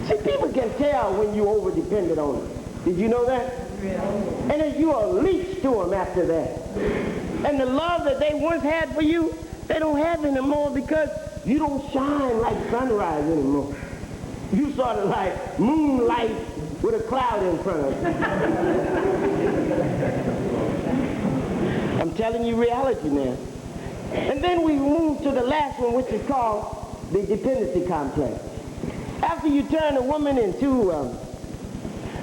See, people can tell when you over-depended on them. Did you know that? And then you are leached to them after that. And the love that they once had for you, they don't have anymore because you don't shine like sunrise anymore. You sort of like moonlight with a cloud in front of you. I'm telling you reality now. And then we move to the last one, which is called the dependency complex. After you turn a woman into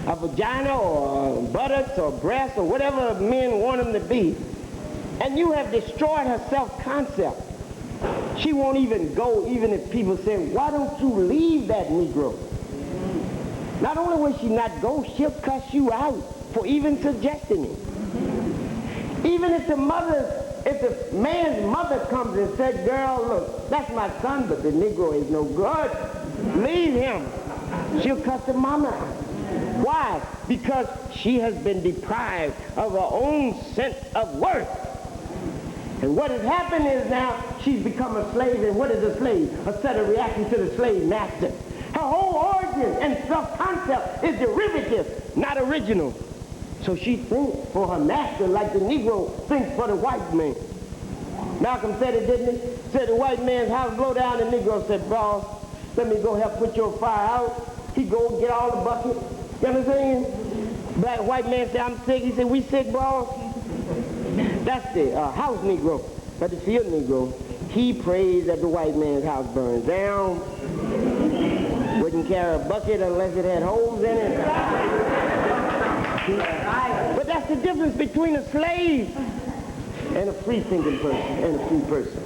a vagina or buttocks or breasts or whatever men want them to be, and you have destroyed her self-concept. She won't even go even if people say, why don't you leave that Negro? Not only will she not go, she'll cuss you out for even suggesting it. Even if the man's mother comes and said, girl, look, that's my son, but the Negro is no good. Leave him. She'll cuss the mama out. Why? Because she has been deprived of her own sense of worth. And what has happened is now she's become a slave. And what is a slave? A set of reactions to the slave master. Her whole origin and self-concept is derivative, not original. So she thinks for her master like the Negro thinks for the white man. Malcolm said it, didn't he? Said the white man's house blow down, the Negro said, boss, let me go help put your fire out. He go get all the buckets. You understand? White man said, I'm sick. He said, we sick, boss? That's the house Negro. But the field Negro, he prays that the white man's house burns down. Wouldn't carry a bucket unless it had holes in it. But that's the difference between a slave and a free-thinking person and a free person.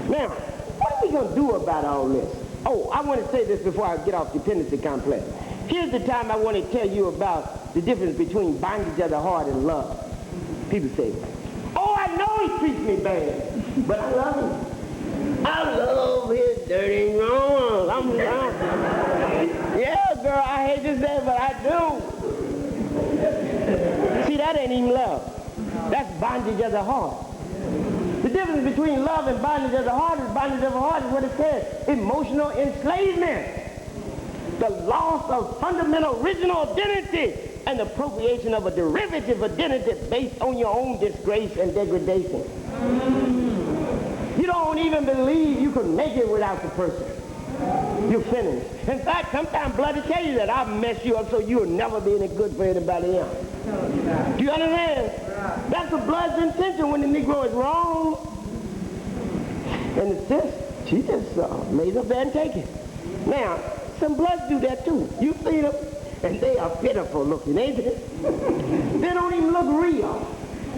Now, what are we going to do about all this? Oh, I want to say this before I get off dependency complex. Here's the time I want to tell you about the difference between bondage of the heart and love. People say, oh, I know he treats me bad, but I love him. I love his dirty wrong. Yeah, girl, I hate to say it, but I do. See, that ain't even love. That's bondage of the heart. The difference between love and bondage of the heart is what it says, emotional enslavement. The loss of fundamental original identity and the appropriation of a derivative identity based on your own disgrace and degradation. You don't even believe you can make it without the person. You're finished. In fact, sometimes blood will tell you that I'll mess you up so you'll never be any good for anybody else. Do you understand? That's the blood's intention when the Negro is wrong. And the sis, she just lays up there and take it. Now, some bloods do that too. You see them, and they are pitiful looking, ain't they? They don't even look real.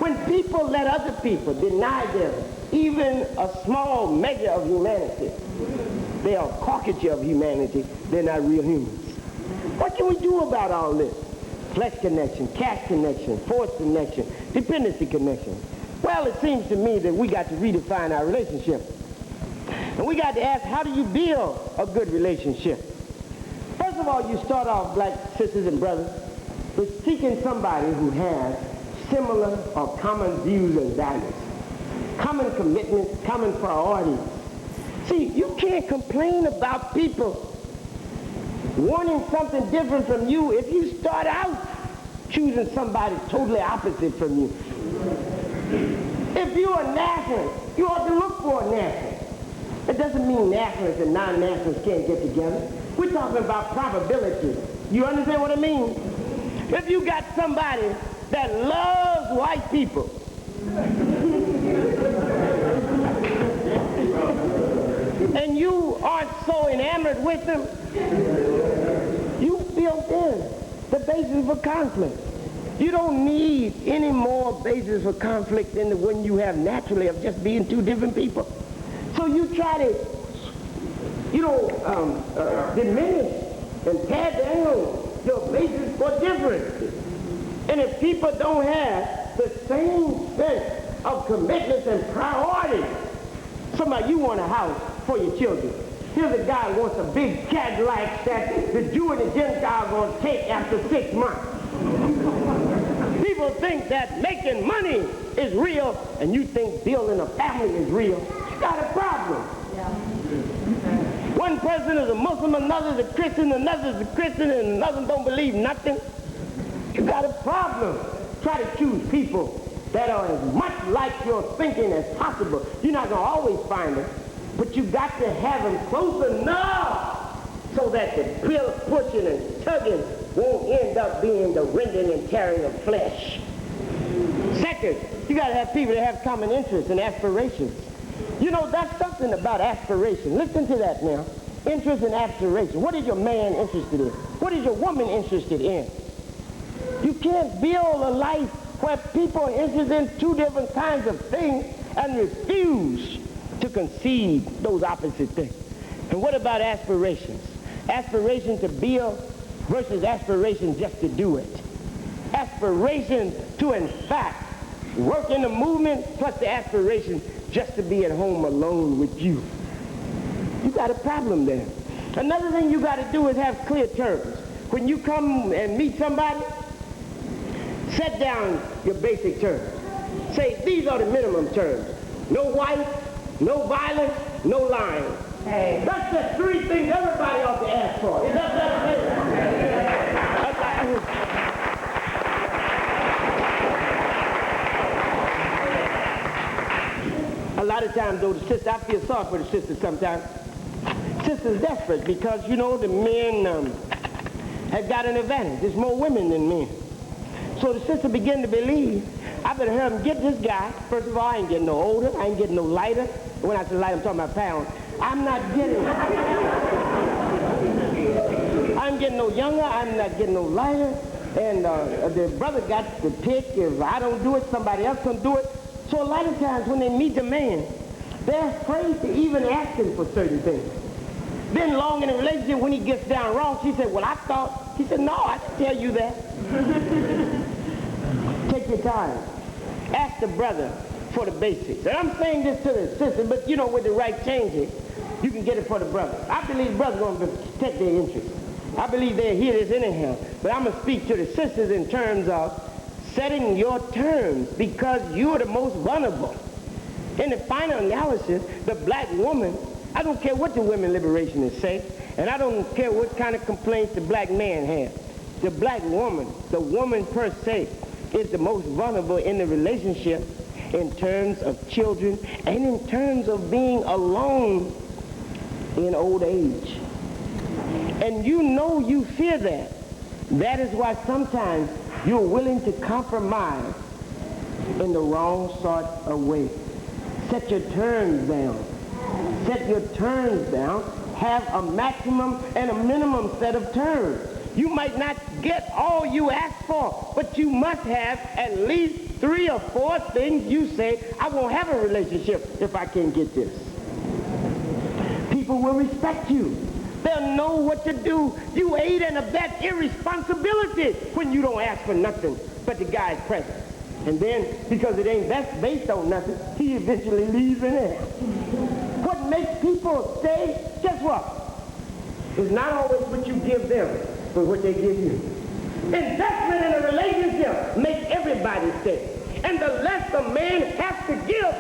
When people let other people deny them even a small measure of humanity, they are a caricature of humanity. They're not real humans. What can we do about all this? Flesh connection, cash connection, force connection, dependency connection. Well, it seems to me that we got to redefine our relationship. And we got to ask, how do you build a good relationship? First of all, you start off, black sisters and brothers, with seeking somebody who has similar or common views and values, common commitments, common priorities. See, you can't complain about people wanting something different from you if you start out choosing somebody totally opposite from you. If you're a nationalist, you ought to look for a nationalist. It doesn't mean nationalists and non-nationalists can't get together. We're talking about probability. You understand what I mean? If you got somebody that loves white people, and you aren't so enamored with them, you built in the basis for conflict. You don't need any more basis for conflict than the one you have naturally of just being two different people. So you try to, diminish and tear down your basis for difference. And if people don't have the same sense of commitments and priorities, somebody, you want a house for your children. Here's a guy who wants a big Cadillac that the Jew and the Gentile are going to take after 6 months. People think that making money is real, and you think building a family is real. You got a problem. Yeah. One person is a Muslim, another is a Christian, another is a Christian, and another don't believe nothing. You got a problem. Try to choose people that are as much like your thinking as possible. You're not going to always find them, but you got to have them close enough so that the pushing and tugging won't end up being the rending and tearing of flesh. Second, you got to have people that have common interests and aspirations. You know, that's something about aspiration. Listen to that now. Interest and aspiration. What is your man interested in? What is your woman interested in? You can't build a life where people are interested in two different kinds of things and refuse to concede those opposite things. And what about aspirations? Aspiration to build versus aspiration just to do it. Aspiration to, in fact, work in the movement plus the aspiration just to be at home alone with you. You got a problem there. Another thing you got to do is have clear terms. When you come and meet somebody, set down your basic terms. Say, these are the minimum terms. No wife, no violence, no lying. Hey. That's the three things everybody ought to ask for. Is that A lot of times, though, the sister, I feel sorry for the sisters sometimes. Sisters desperate because, you know, the men have got an advantage. There's more women than men. So the sister begin to believe, I better help him get this guy. First of all, I ain't getting no older. I ain't getting no lighter. When I say lighter, I'm talking about pounds. I'm not getting I'm getting no younger. I'm not getting no lighter. And the brother got to pick. If I don't do it, somebody else can do it. So a lot of times when they meet the man, they're afraid to even ask him for certain things. Then long in a relationship, when he gets down wrong, she said, well, I thought. He said, no, I didn't tell you that. Take your time. Ask the brother for the basics. And I'm saying this to the sister, but you know, with the right changing, you can get it for the brother. I believe brothers are going to protect their interests. I believe they'll hear this anyhow. But I'm going to speak to the sisters in terms of setting your terms because you're the most vulnerable. In the final analysis, the black woman, I don't care what the women liberationists say, and I don't care what kind of complaints the black man has. The black woman, the woman per se, is the most vulnerable in the relationship in terms of children and in terms of being alone in old age. And you know you fear that. That is why sometimes you're willing to compromise in the wrong sort of way. Set your terms down. Set your terms down. Have a maximum and a minimum set of terms. You might not get all you ask for, but you must have at least 3 or 4 things you say, I won't have a relationship if I can't get this. People will respect you. They'll know what to do. You aid and abet irresponsibility when you don't ask for nothing but the guy's presence. And then, because it ain't based on nothing, he eventually leaves in it. What makes people stay, guess what? It's not always what you give them, but what they give you. Investment in a relationship makes everybody stay. And the less a man has to give,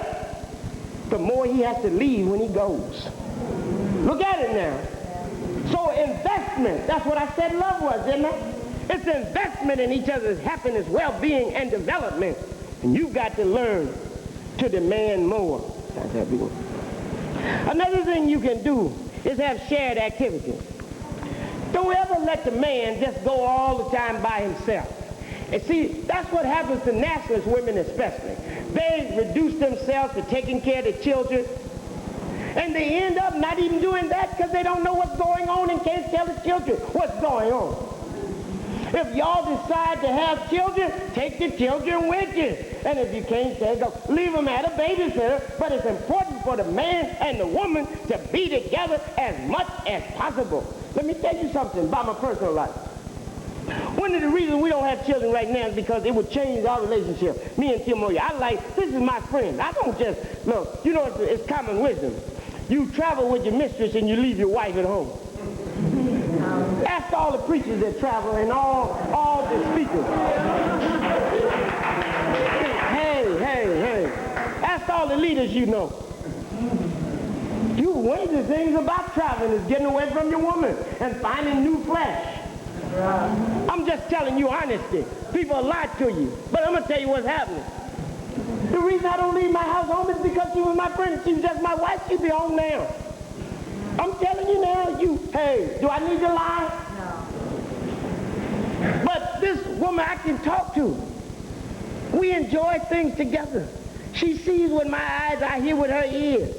the more he has to leave when he goes. Look at it now. So investment, that's what I said love was, didn't I? It's investment in each other's happiness, well-being, and development. And you've got to learn to demand more. Another thing you can do is have shared activities. Don't ever let the man just go all the time by himself. And see, that's what happens to nationalist women especially. They reduce themselves to taking care of the children, and they end up not even doing that because they don't know what's going on and can't tell the children what's going on. If y'all decide to have children, take the children with you. And if you can't take them, leave them at a babysitter. But it's important for the man and the woman to be together as much as possible. Let me tell you something about my personal life. One of the reasons we don't have children right now is because it would change our relationship. Me and Timoya, this is my friend. I don't just, look, you know, it's common wisdom. You travel with your mistress and you leave your wife at home. Ask all the preachers that travel and all the speakers. Hey. Ask all the leaders you know. One of the things about traveling is getting away from your woman and finding new flesh. I'm just telling you honesty. People lie to you. But I'm going to tell you what's happening. The reason I don't leave my house home is because she was my friend. She was just my wife. She'd be home now. I'm telling you now, hey, do I need to lie? No. But this woman I can talk to. We enjoy things together. She sees with my eyes, I hear with her ears.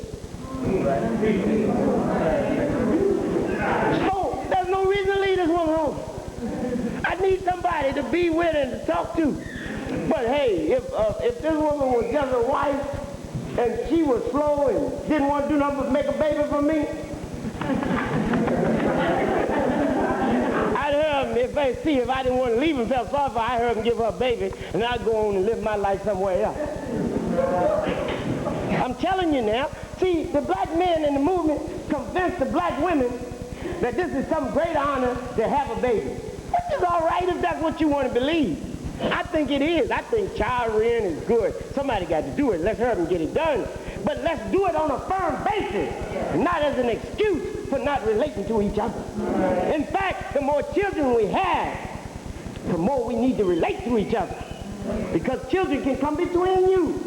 So there's no reason to leave this woman home. I I need somebody to be with and to talk to. But hey, if this woman was just a wife and she was slow and didn't want to do nothing but make a baby for me, I'd heard him, if I didn't want to leave him, felt sorry for her, I heard him give her a baby, and I'd go on and live my life somewhere else. I'm telling you now, see, the black men in the movement convinced the black women that this is some great honor to have a baby. Which is all right if that's what you want to believe. I think it is. I think child rearing is good. Somebody got to do it. Let's hurry and get it done. But let's do it on a firm basis, not as an excuse for not relating to each other. In fact, the more children we have, the more we need to relate to each other. Because children can come between you.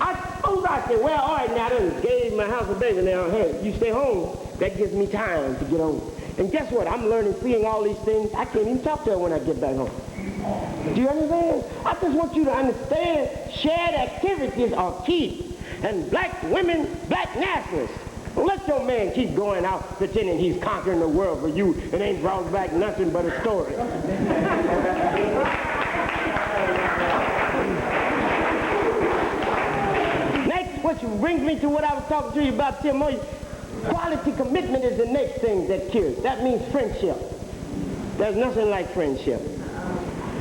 I suppose I say, well, all right, now I done gave my house a baby now. Hey, you stay home. That gives me time to get home. And guess what? I'm learning, seeing all these things. I can't even talk to her when I get back home. Do you understand? I just want you to understand shared activities are key. And black women, black nationalists, don't let your man keep going out pretending he's conquering the world for you and ain't brought back nothing but a story. Next, which brings me to what I was talking to you about, Tim Moy. Quality commitment is the next thing that cures. That means friendship. There's nothing like friendship.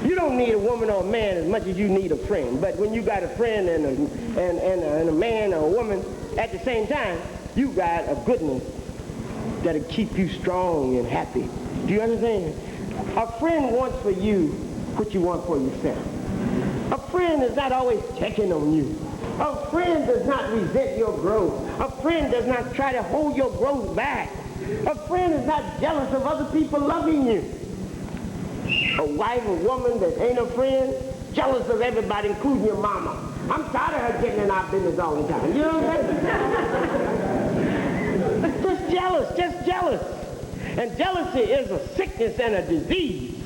You don't need a woman or a man as much as you need a friend. But when you got a friend and a man or a woman at the same time, you got a goodness that'll keep you strong and happy. Do you understand? A friend wants for you what you want for yourself. A friend is not always checking on you. A friend does not resent your growth. A friend does not try to hold your growth back. A friend is not jealous of other people loving you. A wife or woman that ain't a friend, jealous of everybody, including your mama. I'm tired of her getting in our business all the time. You know what I'm saying? Just jealous. And jealousy is a sickness and a disease.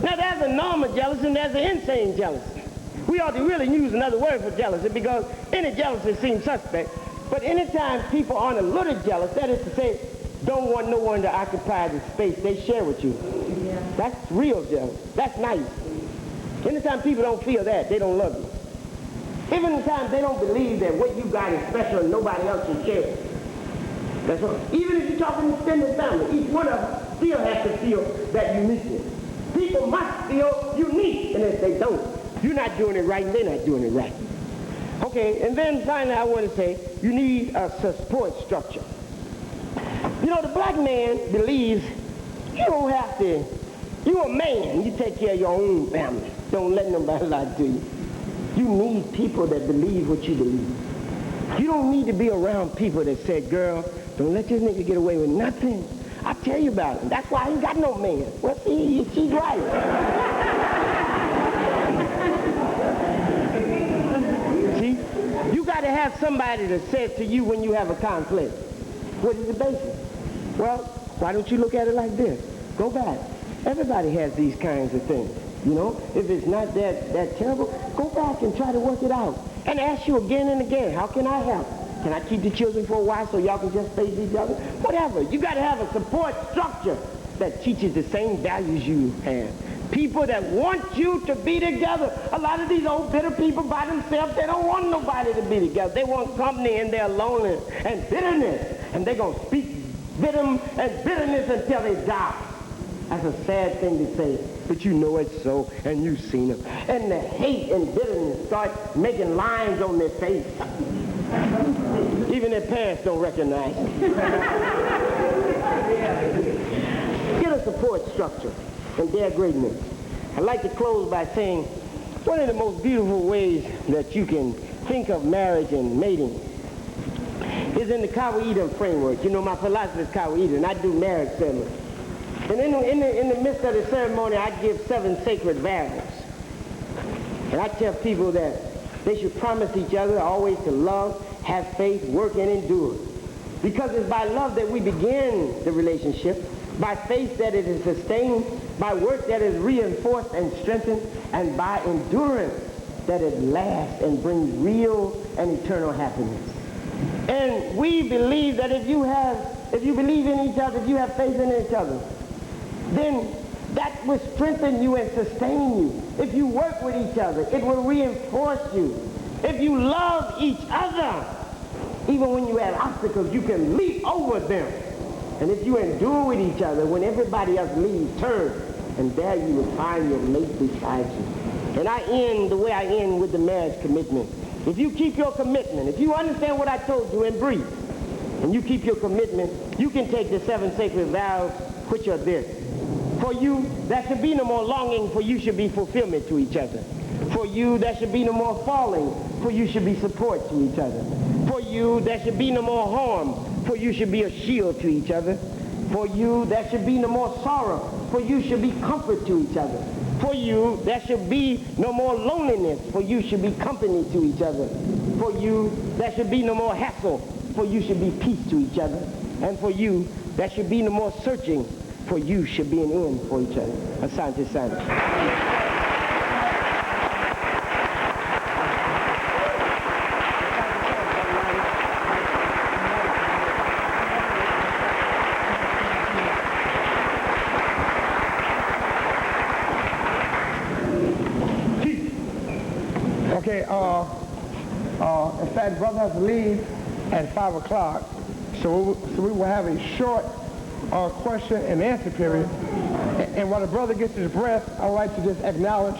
Now there's a normal jealousy and there's an insane jealousy. We ought to really use another word for jealousy because any jealousy seems suspect. But anytime people aren't a little jealous, that is to say, don't want no one to occupy the space they share with you. Yeah. That's real jealous. That's nice. Anytime people don't feel that, they don't love you. Even the time they don't believe that what you got is special and nobody else can share. That's right. Even if you're talking extended family, each one of them still has to feel that uniqueness. People must feel unique, and if they don't, you're not doing it right and they're not doing it right. Okay, and then finally I want to say, you need a support structure. You know, the black man believes you don't have to, you're a man, you take care of your own family. Don't let nobody lie to you. You need people that believe what you believe. You don't need to be around people that say, girl, don't let this nigga get away with nothing. I'll tell you about it. That's why I ain't got no man. Well, see, she's right. See, you got to have somebody that says to you when you have a conflict, what is the basis? Well, why don't you look at it like this? Go back. Everybody has these kinds of things. You know, if it's not that terrible, go back and try to work it out. And ask you again and again, how can I help? Can I keep the children for a while so y'all can just face each other? Whatever. You got to have a support structure that teaches the same values you have. People that want you to be together. A lot of these old bitter people by themselves, they don't want nobody to be together. They want company in their loneliness and bitterness. And they're going to speak bitterness until they die. That's a sad thing to say, but you know it's so, and you've seen them. And the hate and bitterness start making lines on their face. Even their parents don't recognize them. Get a support structure and their greatness. I'd like to close by saying one of the most beautiful ways that you can think of marriage and mating is in the Kawa-Eden framework. You know, my philosophy is Kawa-Eden. I do marriage ceremony. And in the midst of the ceremony, I give 7 sacred vows. And I tell people that they should promise each other always to love, have faith, work, and endure. Because it's by love that we begin the relationship, by faith that it is sustained, by work that is reinforced and strengthened, and by endurance that it lasts and brings real and eternal happiness. And we believe that if you believe in each other, if you have faith in each other, then That will strengthen you and sustain you. If you work with each other, it will reinforce you. If you love each other, even when you have obstacles, you can leap over them. And if you endure with each other, when everybody else leaves, turn, and there you will find your mate beside you. And I end the way I end with the marriage commitment. If you keep your commitment, if you understand what I told you in brief, and you keep your commitment, you can take the 7 sacred vows, which are this. For you, there should be no more longing, for you should be fulfillment to each other. For you, there should be no more falling, for you should be support to each other. For you, there should be no more harm, for you should be a shield to each other. For you, there should be no more sorrow, for you should be comfort to each other. For you, there should be no more loneliness, for you should be company to each other. For you, there should be no more hassle, for you should be peace to each other. And for you, there should be no more searching, for you should be an end for each other. Asante Sana. Okay, in fact, brother has to leave at 5 o'clock, so we will have a short question and answer period. And while the brother gets his breath, I'd like to just acknowledge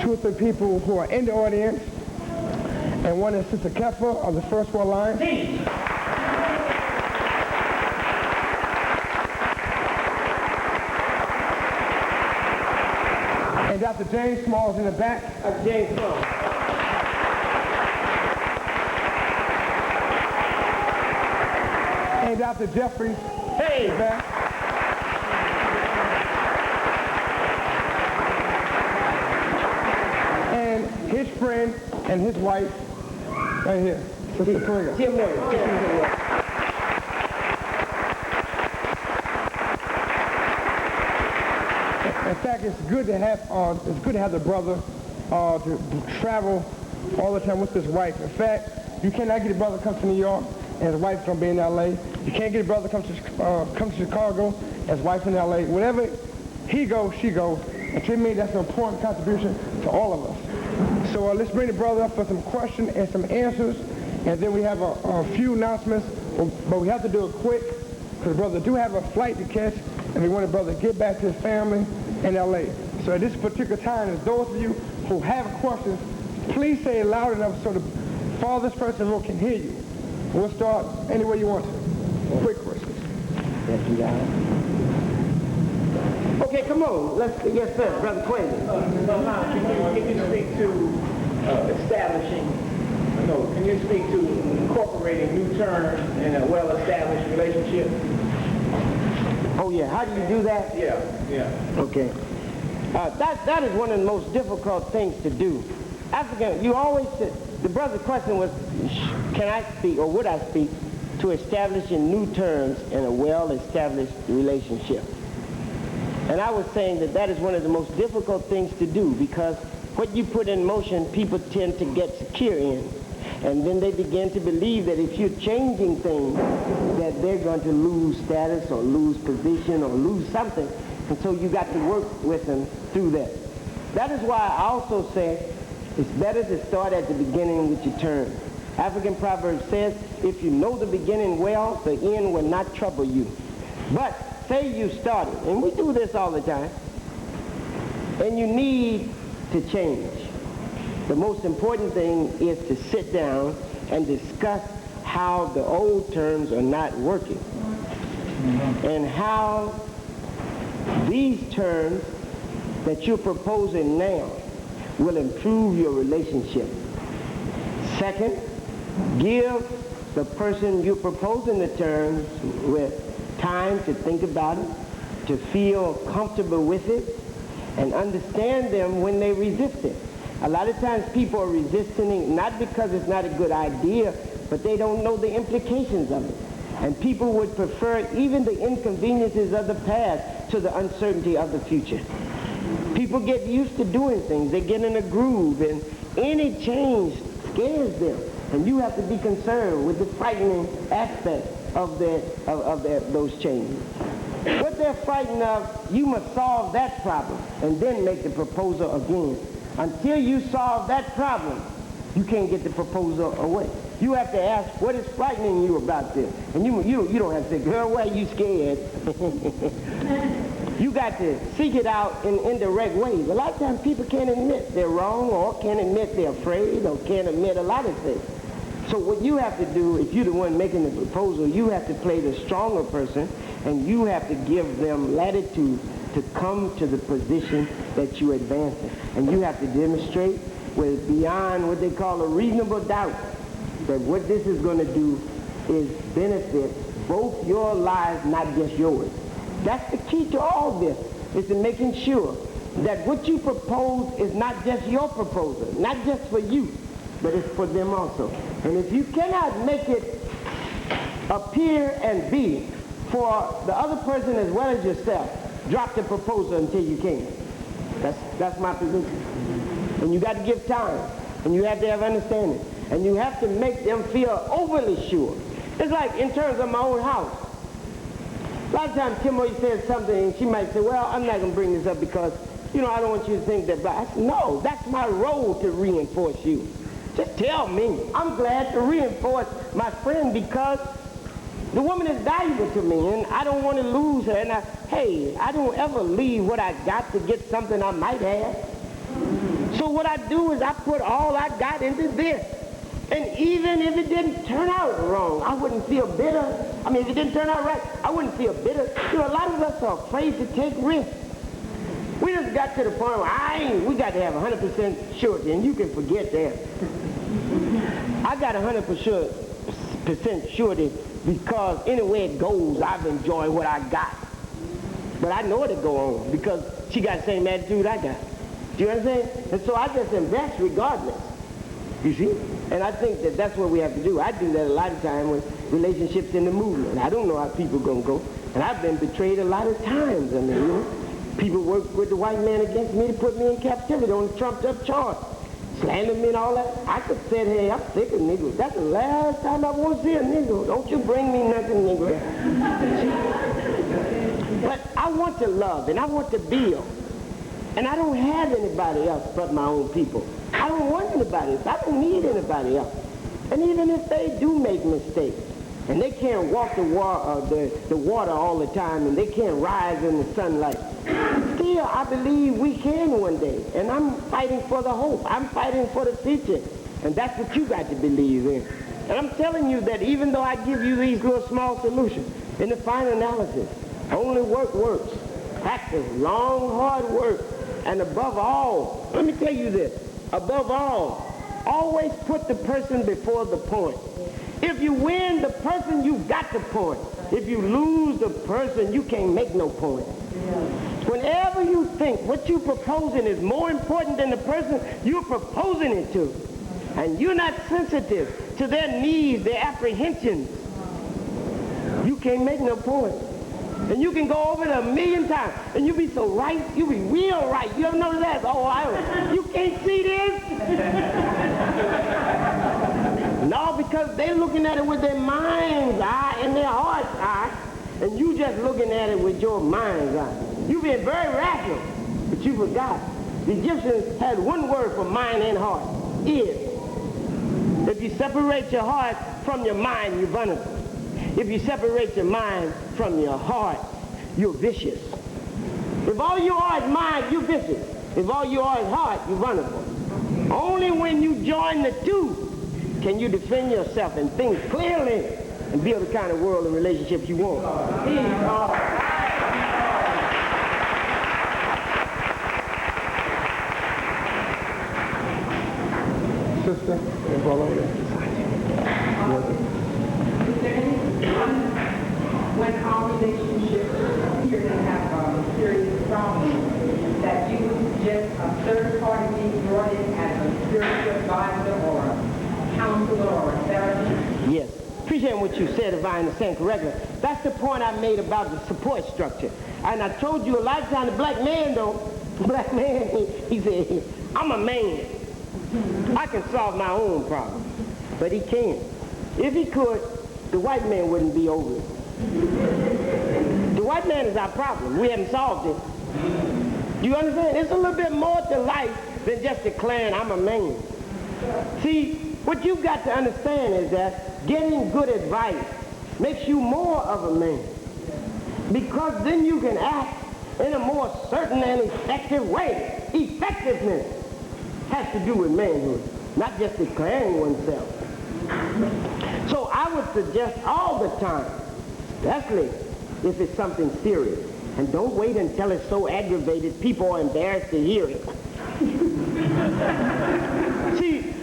2 or 3 people who are in the audience, and one is Sister Kefa of the First World Line. And Dr. James Small is in the back. James Small. And Dr. Jeffries Hey! is back. And his friend and his wife, right here, Sister Karenga. Tim Miller. In fact, it's good to have the brother to travel all the time with his wife. In fact, you cannot get a brother to come to New York and his wife's gonna be in L.A. You can't get a brother to come to Chicago and his wife's in L.A. Wherever he goes, she goes. And to me, that's an important contribution to all of us. So let's bring the brother up for some questions and some answers, and then we have a few announcements, but we have to do it quick because the brother do have a flight to catch, and we want the brother to get back to his family in L.A. So at this particular time, as those of you who have questions, please say it loud enough so the farthest person in the room can hear you. We'll start any way you want to. Quick questions. Yes, you got it. Okay, come on. Yes, sir, Brother Quinn. Can you speak to establishing, can you speak to incorporating new terms in a well-established relationship? Oh, yeah. How do you do that? Yeah. Okay. That is one of the most difficult things to do. African, you always said, the brother's question was, can I speak, or would I speak, to establishing new terms in a well-established relationship? And I was saying that is one of the most difficult things to do, because what you put in motion, people tend to get secure in. And then they begin to believe that if you're changing things, that they're going to lose status or lose position or lose something. And so you got to work with them through that. That is why I also say it's better to start at the beginning with your term. African proverb says, if you know the beginning well, the end will not trouble you. But say you started, and we do this all the time, and you need to change. The most important thing is to sit down and discuss how the old terms are not working and how these terms that you're proposing now will improve your relationship. Second, give the person you're proposing the terms with time to think about it, to feel comfortable with it, and understand them when they resist it. A lot of times people are resisting it not because it's not a good idea, but they don't know the implications of it. And people would prefer even the inconveniences of the past to the uncertainty of the future. People get used to doing things. They get in a groove, and any change scares them. And you have to be concerned with the frightening aspect of those changes. What they're frightened of you must solve that problem and then make the proposal again. Until you solve that problem, you can't get the proposal away. You have to ask, what is frightening you about this? And you don't have to say, girl, why are you scared? You got to seek it out in indirect ways. A lot of times people can't admit they're wrong, or can't admit they're afraid, or can't admit a lot of things. So what you have to do, if you're the one making the proposal, you have to play the stronger person, and you have to give them latitude to come to the position that you're advancing. And you have to demonstrate with beyond what they call a reasonable doubt that what this is going to do is benefit both your lives, not just yours. That's the key to all this, is to making sure that what you propose is not just your proposal, not just for you, but it's for them also. And if you cannot make it appear and be for the other person as well as yourself, drop the proposal until you can. That's my position. And you got to give time, and you have to have understanding, and you have to make them feel overly sure. It's like in terms of my own house. A lot of times Kimberly says something, and she might say, well, I'm not going to bring this up because, I don't want you to think that. But I said, no, that's my role to reinforce you. Just tell me. I'm glad to reinforce my friend because the woman is valuable to me, and I don't want to lose her. And I don't ever leave what I got to get something I might have. So what I do is I put all I got into this. And even if it didn't turn out wrong, I wouldn't feel bitter. I mean, if it didn't turn out right, I wouldn't feel bitter. A lot of us are afraid to take risks. We just got to the point where we got to have 100% surety, and you can forget that. I got 100% surety because any way it goes, I've enjoyed what I got. But I know it'll go on because she got the same attitude I got. Do you understand? And so I just invest regardless. You see? And I think that that's what we have to do. I do that a lot of time with relationships in the movement. I don't know how people are going to go. And I've been betrayed a lot of times. I mean, people work with the white man against me to put me in captivity on a trumped-up charge. Slander me and all that. I could say, hey, I'm sick of Negroes. That's the last time I want to see a Negro. Don't you bring me nothing, Negro. But I want to love, and I want to build. And I don't have anybody else but my own people. I don't want anybody else. I don't need anybody else. And even if they do make mistakes, and they can't walk the water all the time, and they can't rise in the sunlight, still I believe we can one day. And I'm fighting for the hope. I'm fighting for the future. And that's what you got to believe in. And I'm telling you that even though I give you these little small solutions, in the final analysis, only work works. Practice, long, hard work. And above all, let me tell you this, above all, always put the person before the point. If you win the person, you got the point. If you lose the person, you can't make no point. Whenever you think what you're proposing is more important than the person you're proposing it to, and you're not sensitive to their needs, their apprehensions, you can't make no point. And you can go over it 1,000,000 times, and you be so right, you be real right. You ever notice that? You can't see this? No, because they're looking at it with their mind's eye and their heart's eye, and you just looking at it with your mind's eye. You being very rational, but you forgot. The Egyptians had one word for mind and heart, is. If you separate your heart from your mind, you're vulnerable. If you separate your mind from your heart, you're vicious. If all you are is mind, you're vicious. If all you are is heart, you're vulnerable. Only when you join the two can you defend yourself and think clearly and build the kind of world and relationships you want. Sister, and brother. When our relationship appears to have serious problems, that you just a third party being brought in as a spiritual advisor or a counselor or a therapist? Yes. Appreciate what you said, if I understand correctly. That's the point I made about the support structure. And I told you a lot of times the black man, he said, I'm a man. I can solve my own problem. But he can't. If he could, the white man wouldn't be over it. The white man is our problem. We haven't solved it. You understand? It's a little bit more to life than just declaring I'm a man. See, what you've got to understand is that getting good advice makes you more of a man. Because then you can act in a more certain and effective way. Effectiveness has to do with manhood, not just declaring oneself. So I would suggest all the time, especially if it's something serious, and don't wait until it's so aggravated people are embarrassed to hear it. See,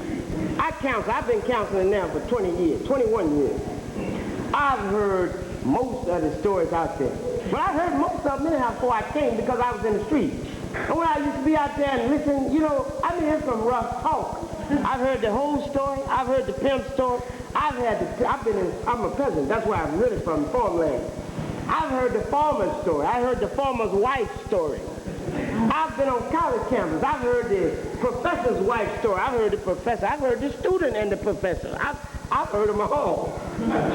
I counsel. I've been counseling now for 20 years, 21 years. I've heard most of the stories out there. But I heard most of them anyhow before I came because I was in the street. And when I used to be out there and listen, you know, I've been hearing some rough talk. I've heard the whole story. I've heard the pimp story. I'm a peasant. That's where I'm really from, farmland. I've heard the farmer's story. I heard the farmer's wife's story. I've been on college campus. I've heard the professor's wife's story. I've heard the professor. I've heard the student and the professor. I've heard them all.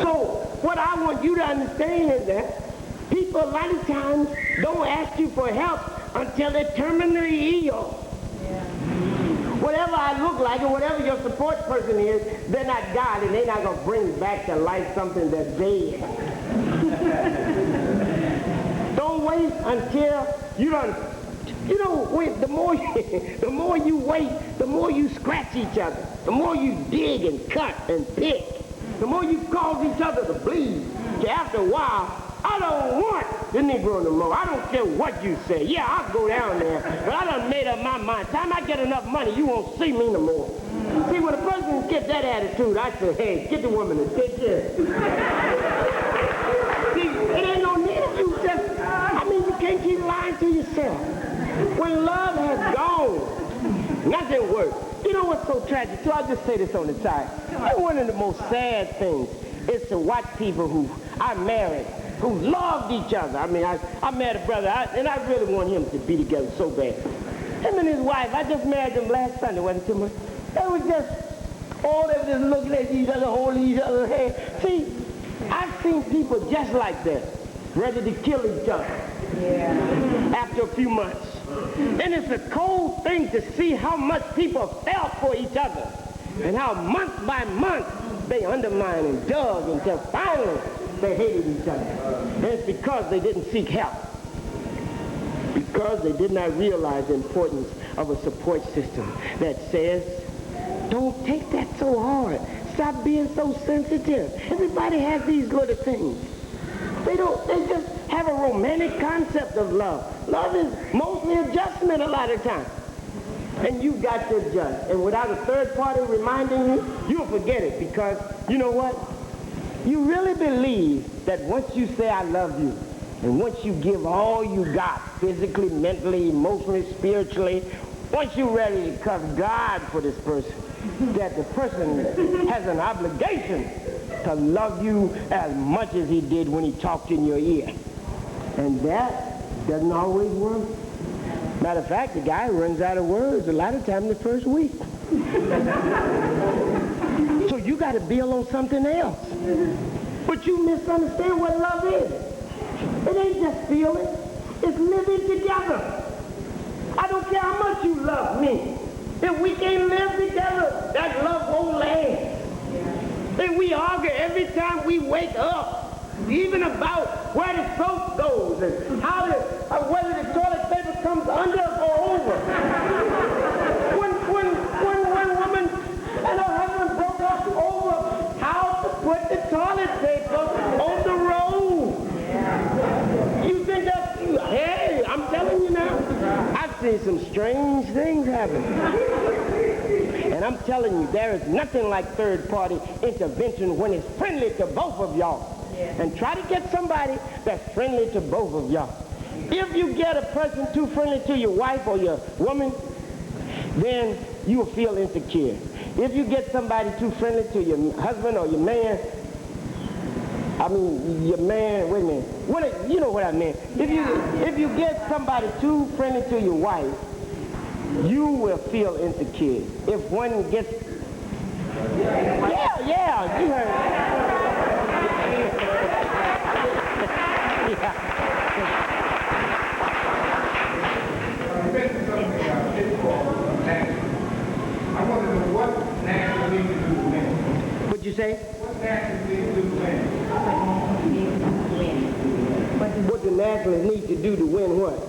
So what I want you to understand is that people a lot of times don't ask you for help until they're terminally ill. Whatever I look like or whatever your support person is, they're not God and they're not going to bring back to life something that's dead. Don't wait until you don't. You know, the more you wait, the more you scratch each other. The more you dig and cut and pick. The more you cause each other to bleed. After a while, I don't want the Negro no more. I don't care what you say. Yeah, I'll go down there, but I done made up my mind. Time I get enough money, you won't see me no more. See, when a person gets that attitude, I say, hey, get the woman and take care. See, it ain't no need of you you can't keep lying to yourself. When love has gone, nothing works. You know what's so tragic? So I'll just say this on the side. One of the most sad things is to watch people who are married, who loved each other. I mean, I met a brother, and I really want him to be together so bad. Him and his wife, I just married them last Sunday, wasn't too much. They were just looking at each other, holding each other's hand. See, I've seen people just like that, ready to kill each other after a few months. And it's a cold thing to see how much people felt for each other and how month by month they undermined and dug until finally they hated each other. And it's because they didn't seek help. Because they did not realize the importance of a support system that says, don't take that so hard. Stop being so sensitive. Everybody has these little things. They just have a romantic concept of love. Love is mostly adjustment a lot of times. And you've got to adjust. And without a third party reminding you, you'll forget it because, you know what? You really believe that once you say I love you, and once you give all you got, physically, mentally, emotionally, spiritually, once you're ready to cuss God for this person, that the person has an obligation to love you as much as he did when he talked in your ear. And that doesn't always work. Matter of fact, the guy runs out of words a lot of times the first week. So you got to build on something else. But you misunderstand what love is. It ain't just feeling. It's living together. I don't care how much you love me. If we can't live together, that love won't last. And we argue every time we wake up, even about where the soap goes and how whether the toilet paper comes under or over. One woman and her husband broke up over how to put the toilet paper on the road. You think that's, hey, I'm telling you now, I've seen some strange things happen. And I'm telling you, there is nothing like third-party intervention when it's friendly to both of y'all. And try to get somebody that's friendly to both of y'all. If you get a person too friendly to your wife or your woman, then you'll feel insecure. If you get somebody too friendly to your husband or your man, you know what I mean. If you get somebody too friendly to your wife, you will feel insecure. If one gets... Yeah, you heard. Yeah. say? What nationals need to win? What the nationalists need to do to win what?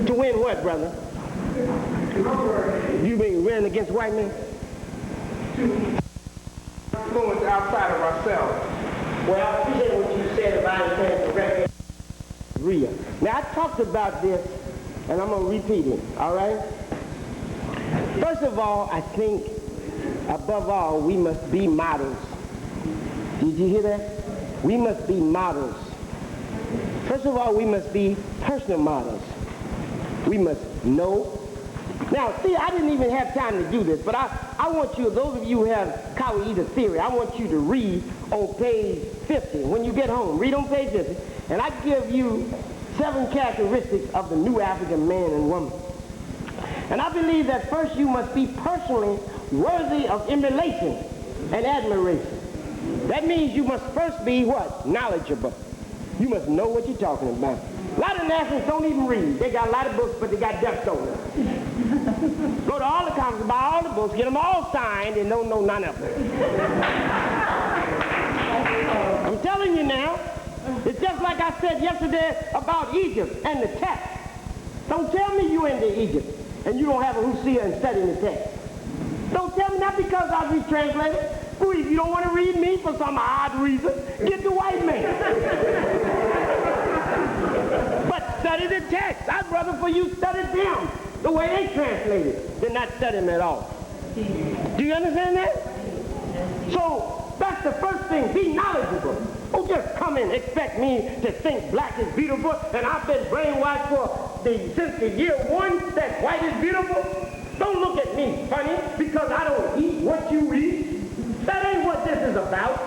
To win what, brother? You mean win against white men? Influence outside of ourselves. Well, I appreciate what you said about it. Real. Now, I talked about this, and I'm going to repeat it, all right? First of all, I think, above all, we must be models. Did you hear that? We must be models. First of all, we must be personal models. We must know. Now, see, I didn't even have time to do this, but I want you, those of you who have Kawaida theory, I want you to read on page 50. When you get home, read on page 50, and I give you 7 characteristics of the new African man and woman. And I believe that first you must be personally worthy of emulation and admiration. That means you must first be what? Knowledgeable. You must know what you're talking about. A lot of nationalists don't even read. They got a lot of books, but they got dust on them. Go to all the conferences, buy all the books, get them all signed, and don't know none of them. I'm telling you now, it's just like I said yesterday about Egypt and the text. Don't tell me you're into Egypt and you don't have a Hosea and studying the text. Don't tell me not because I retranslated. If you don't want to read me for some odd reason, get the white man. But study the text. I'd rather for you study them the way they translate it than not study them at all. Do you understand that? So that's the first thing. Be knowledgeable. Don't just come and expect me to think black is beautiful and I've been brainwashed since the year 1 that white is beautiful. Don't look at me funny because I don't eat what you eat. That ain't what this is about.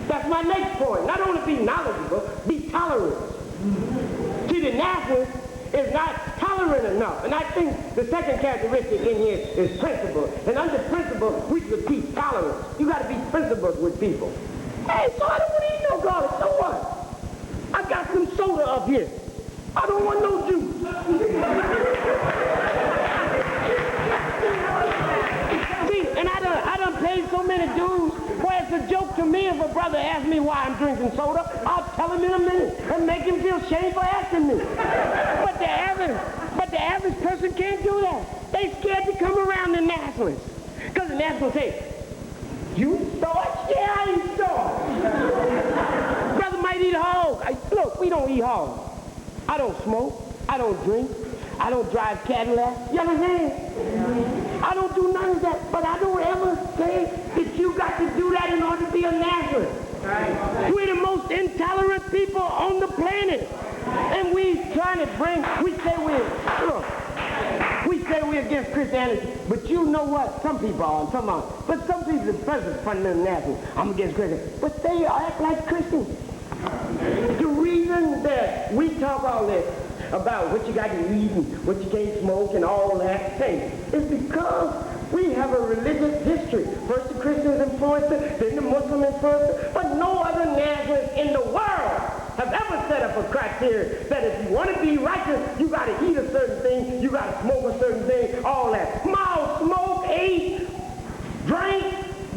That's my next point. Not only be knowledgeable, be tolerant. See, the nationalist is not tolerant enough. And I think the second characteristic in here is principle. And under principle, we should teach tolerance. You got to be principled with people. Hey, so I don't want to eat no garlic. So what? I got some soda up here. I don't want no juice. See, and I done paid so many dues where it's a joke to me if a brother asks me why I'm drinking soda. I'll tell him in a minute and make him feel shame for asking me. But the average person can't do that. They scared to come around the nationalists. Because the nationalists say, you starch? Yeah, I eat starch. Brother might eat hog. Look, we don't eat hog. I don't smoke. I don't drink. I don't drive Cadillac. You understand? I don't do none of that. But I don't ever say that you got to do that in order to be a nationalist. Right. We're the most intolerant people on the planet. And we trying to we say we're against Christianity. But you know what? Some people are and some aren't. But some people are present fundamental nationalists. I'm against Christianity. But they act like Christians. The reason that we talk all this about what you got to eat and what you can't smoke and all that thing is because we have a religious history. First the Christians influenced it, then the Muslims influenced it, but no other nationalists in the world have ever set up a criteria that if you want to be righteous, you got to eat a certain thing, you got to smoke a certain thing, all that. Mild smoke, ate, drank,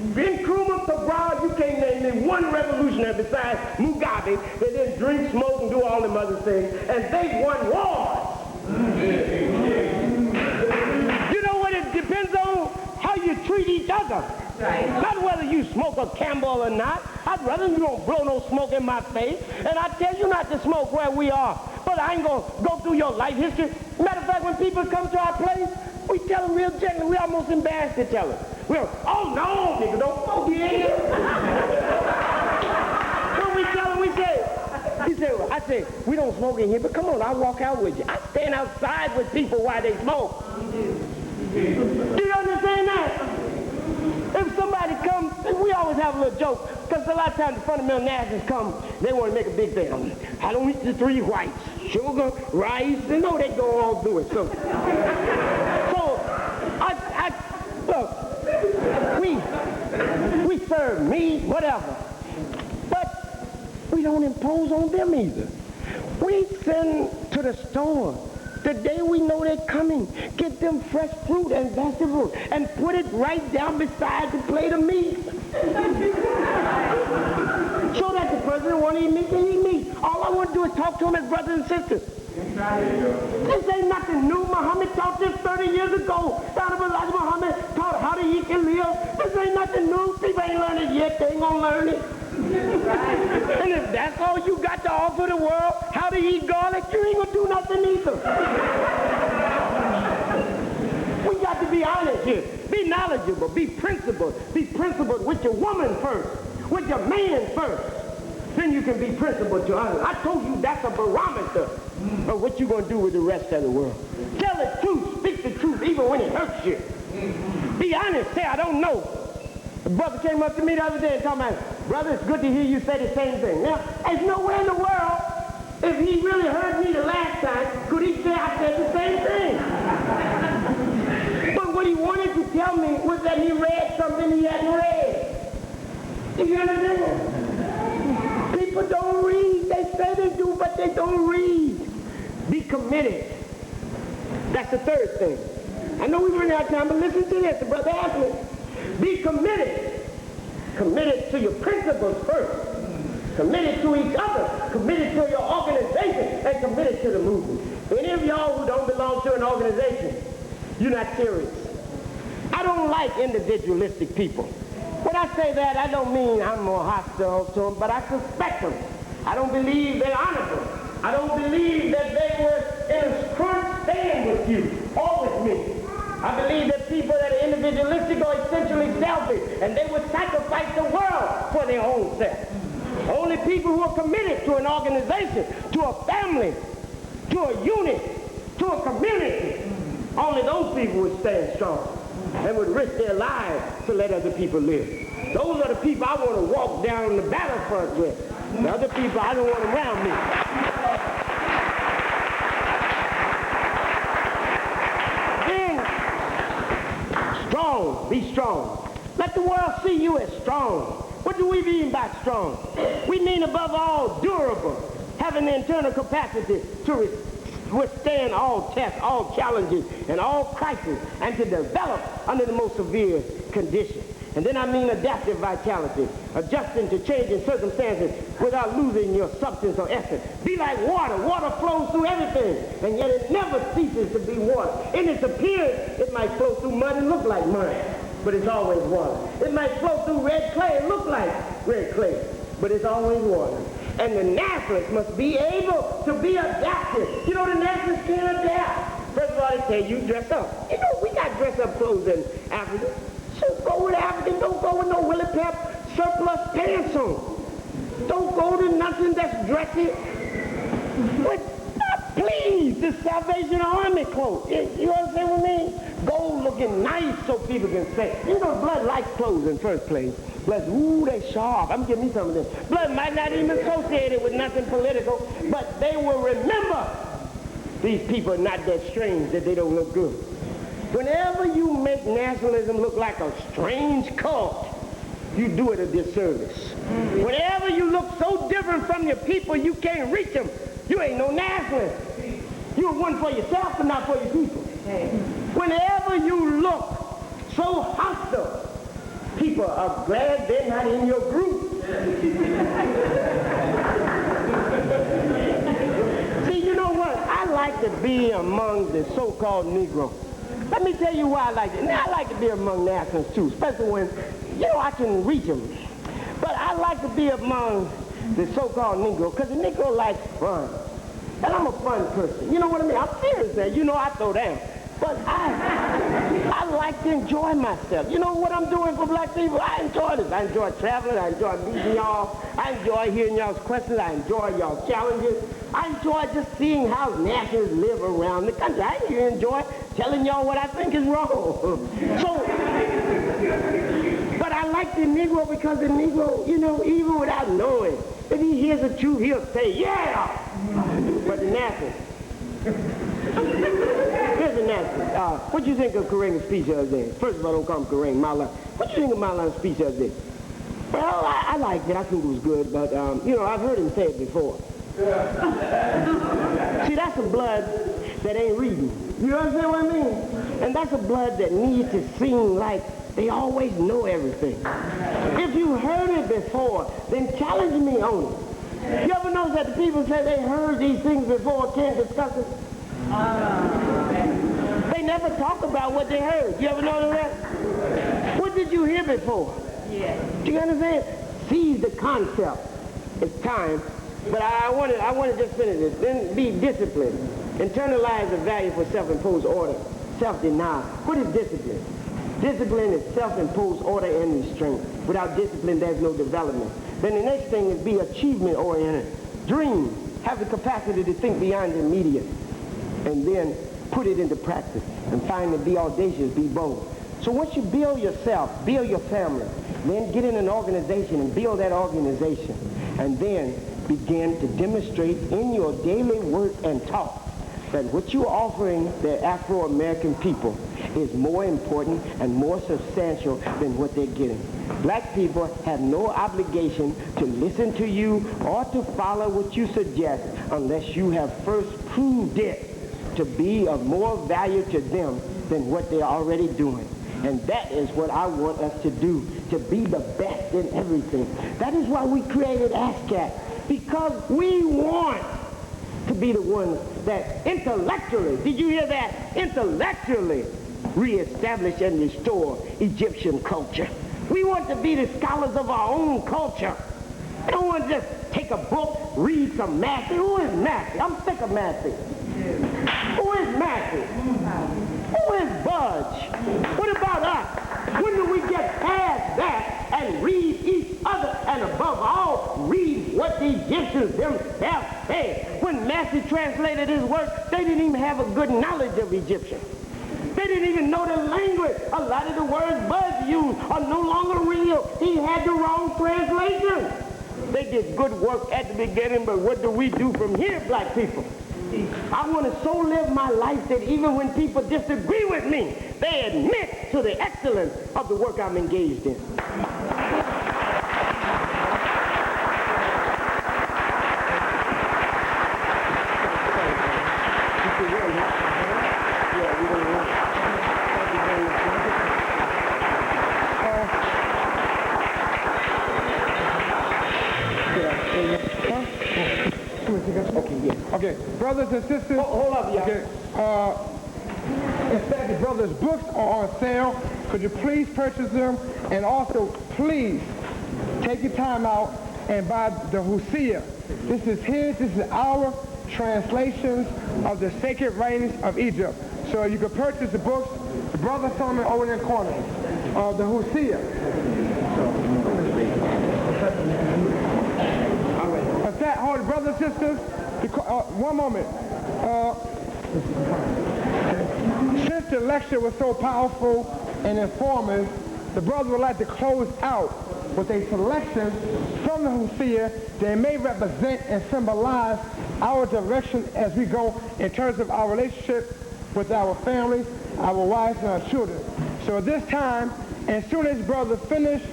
Nkrumah, Cabral, you can't name me one revolutionary besides Mugabe that didn't drink, smoke, and do all them other things, and they won wars. You know what? It depends on how you treat each other. Right. Not whether you smoke a Campbell or not. I'd rather you don't blow no smoke in my face, and I tell you not to smoke where we are. But I ain't going to go through your life history. Matter of fact, when people come to our place, we tell them real gently. We almost embarrassed to tell them. Oh no, nigga, don't smoke here. When we tell him, I say, we don't smoke in here, but come on, I'll walk out with you. I stand outside with people while they smoke. Do you understand that? If somebody comes, and we always have a little joke, because a lot of times the fundamental nationalists come, they want to make a big thing. I don't eat the 3 whites, sugar, rice, they know they go all through it. So look, we serve meat, whatever. But we don't impose on them either. We send to the store the day we know they're coming, get them fresh fruit and vegetables and put it right down beside the plate of meat. So that the president want to eat meat, can eat meat. All I want to do is talk to him as brothers and sisters. This ain't nothing new. Muhammad taught this 30 years ago. Elijah Muhammad taught how to eat and live. This ain't nothing new. People ain't learned it yet. They ain't gonna learn it. And if that's all you got to offer the world, how to eat garlic, you ain't gonna do nothing either. We got to be honest here. Be knowledgeable. Be principled. Be principled with your woman first. With your man first. Then you can be principled to others. I told you that's a barometer of what you're going to do with the rest of the world. Tell the truth. Speak the truth even when it hurts you. Be honest. Say, I don't know. A brother came up to me the other day and told me, brother, it's good to hear you say the same thing. Now, there's nowhere in the world, if he really heard me the last time, could he say I said the same thing. But what he wanted to tell me was that he read something he hadn't read. You understand? People don't read. They say they do, but they don't read. Be committed. That's the third thing. I know we've run out of time, but listen to this. The brother asked me. Be committed. Committed to your principles first. Committed to each other. Committed to your organization. And committed to the movement. Any of y'all who don't belong to an organization, you're not serious. I don't like individualistic people. When I say that, I don't mean I'm more hostile to them, but I suspect them. I don't believe they're honorable. I don't believe that they were in a front stand with you or with me. I believe that people that are individualistic are essentially selfish, and they would sacrifice the world for their own self. Only people who are committed to an organization, to a family, to a unit, to a community, only those people would stand strong and would risk their lives to let other people live. Those are the people I want to walk down the battlefront with. The other people, I don't want around me. Then, strong, be strong. Let the world see you as strong. What do we mean by strong? We mean above all durable, having the internal capacity to withstand all tests, all challenges, and all crises, and to develop under the most severe conditions. And then I mean adaptive vitality, adjusting to changing circumstances without losing your substance or essence. Be like water. Water flows through everything, and yet it never ceases to be water. In its appearance, it might flow through mud and look like mud, but it's always water. It might flow through red clay and look like red clay, but it's always water. And the nationalists must be able to be adaptive. You know, the nationalists can't adapt. First of all, they tell you dress up. You know, we got dress-up clothes in Africa. So go with African. Don't go with no Willie Pep surplus pants on. Don't go to nothing that's dressy. But please, the Salvation Army clothes. You understand what I mean? Gold looking nice so people can say. You know, blood likes clothes in first place. Blood, ooh, they sharp. I'm giving me some of this. Blood might not even associate it with nothing political, but they will remember these people are not that strange that they don't look good. Whenever you make nationalism look like a strange cult, you do it a disservice. Whenever you look so different from your people, you can't reach them. You ain't no nationalist. You're one for yourself, but not for your people. Whenever you look so hostile, people are glad they're not in your group. See, you know what? I like to be among the so-called Negro. Let me tell you why I like it. Now, I like to be among nationalists too, especially when, you know, I can reach them. But I like to be among the so-called Negro, because the Negro likes fun. And I'm a fun person. You know what I mean? I'm serious now. You know I throw down. But I like to enjoy myself. You know what I'm doing for black people? I enjoy this. I enjoy traveling. I enjoy meeting y'all. I enjoy hearing y'all's questions. I enjoy y'all's challenges. I enjoy just seeing how nationalists live around the country. I enjoy telling y'all what I think is wrong. But I like the Negro because the Negro, you know, even without knowing, if he hears the truth, he'll say, yeah! But the nationalist, here's the nationalist. What do you think of Karenga's speech the other day? First of all, don't call him Karenga, Maulana. What do you think of Maulana's speech the other day? Well, I liked it. I think it was good, but, you know, I've heard him say it before. See, that's a blood that ain't reading. You understand what I mean? And that's a blood that needs to seem like They always know everything. If you heard it before, then challenge me on it. You ever notice that the people say they heard these things before, can't discuss it? They never talk about what they heard. You ever notice that? What did you hear before? Yes. Do you understand? Seize the concept. It's time. But I want to just finish this. Then be disciplined. Internalize the value for self-imposed order. Self-denial. What is discipline? Discipline is self-imposed order and restraint. Without discipline, there's no development. Then the next thing is be achievement-oriented. Dream. Have the capacity to think beyond the immediate. And then put it into practice. And finally, be audacious, be bold. So once you build yourself, build your family, then get in an organization and build that organization. And then begin to demonstrate in your daily work and talk that what you're offering the Afro-American people is more important and more substantial than what they're getting. Black people have no obligation to listen to you or to follow what you suggest unless you have first proved it to be of more value to them than what they're already doing. And that is what I want us to do, to be the best in everything. That is why we created ASCAP, because we want to be the ones that intellectually, did you hear that? Intellectually reestablish and restore Egyptian culture. We want to be the scholars of our own culture. I don't want to just take a book, read some Massey. Who is Massey? I'm sick of Massey. Who is Massey? Who is Budge? What about us? When do we get past that and read each other and above all, read what the Egyptians themselves said? When Massey translated his work, they didn't even have a good knowledge of Egyptian. They didn't even know the language. A lot of the words Budge used are no longer real. He had the wrong translation. They did good work at the beginning, but what do we do from here, black people? I want to so live my life that even when people disagree with me, they admit to the excellence of the work I'm engaged in. Okay, brothers and sisters. Hold up, y'all. Okay, in fact, the brothers' books are on sale. Could you please purchase them? And also, please take your time out and buy the Hosea. This is our translations of the sacred writings of Egypt. So you can purchase the books. The brother saw me over in the corner of the Hosea. In fact, hold it, brothers and sisters. One moment. Since the lecture was so powerful and informative, the brother would like to close out with a selection from the Hosea that may represent and symbolize our direction as we go in terms of our relationship with our families, our wives, and our children. So at this time, as soon as brother finished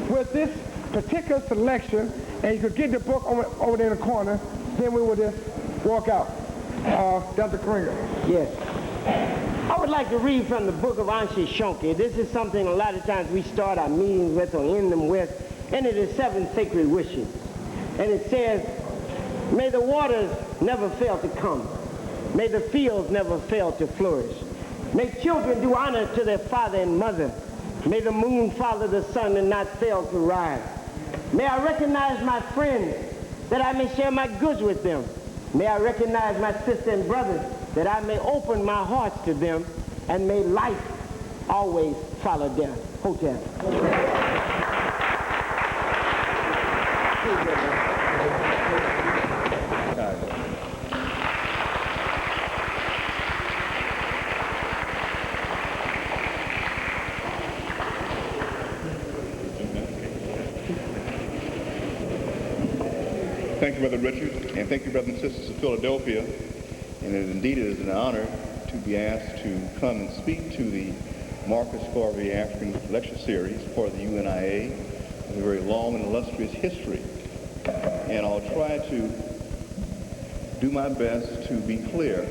with this particular selection, and you could get the book over there in the corner, then we will just walk out. Dr. Karenga. Yes. I would like to read from the book of Anshe Shonke. This is something a lot of times we start our meetings with or end them with, and it is 7 sacred wishes. And it says, may the waters never fail to come. May the fields never fail to flourish. May children do honor to their father and mother. May the moon follow the sun and not fail to rise. May I recognize my friends that I may share my goods with them. May I recognize my sisters and brothers that I may open my heart to them, and may life always follow death. Hotel. Thank you, Brother Richard, and thank you, brothers and sisters of Philadelphia. And indeed, it is an honor to be asked to come and speak to the Marcus Garvey African Lecture Series for the UNIA, with a very long and illustrious history. And I'll try to do my best to be clear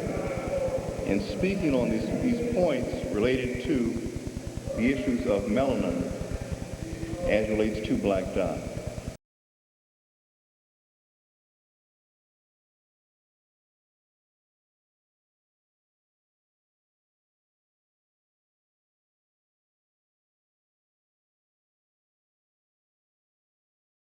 in speaking on these points related to the issues of melanin as relates to black dye.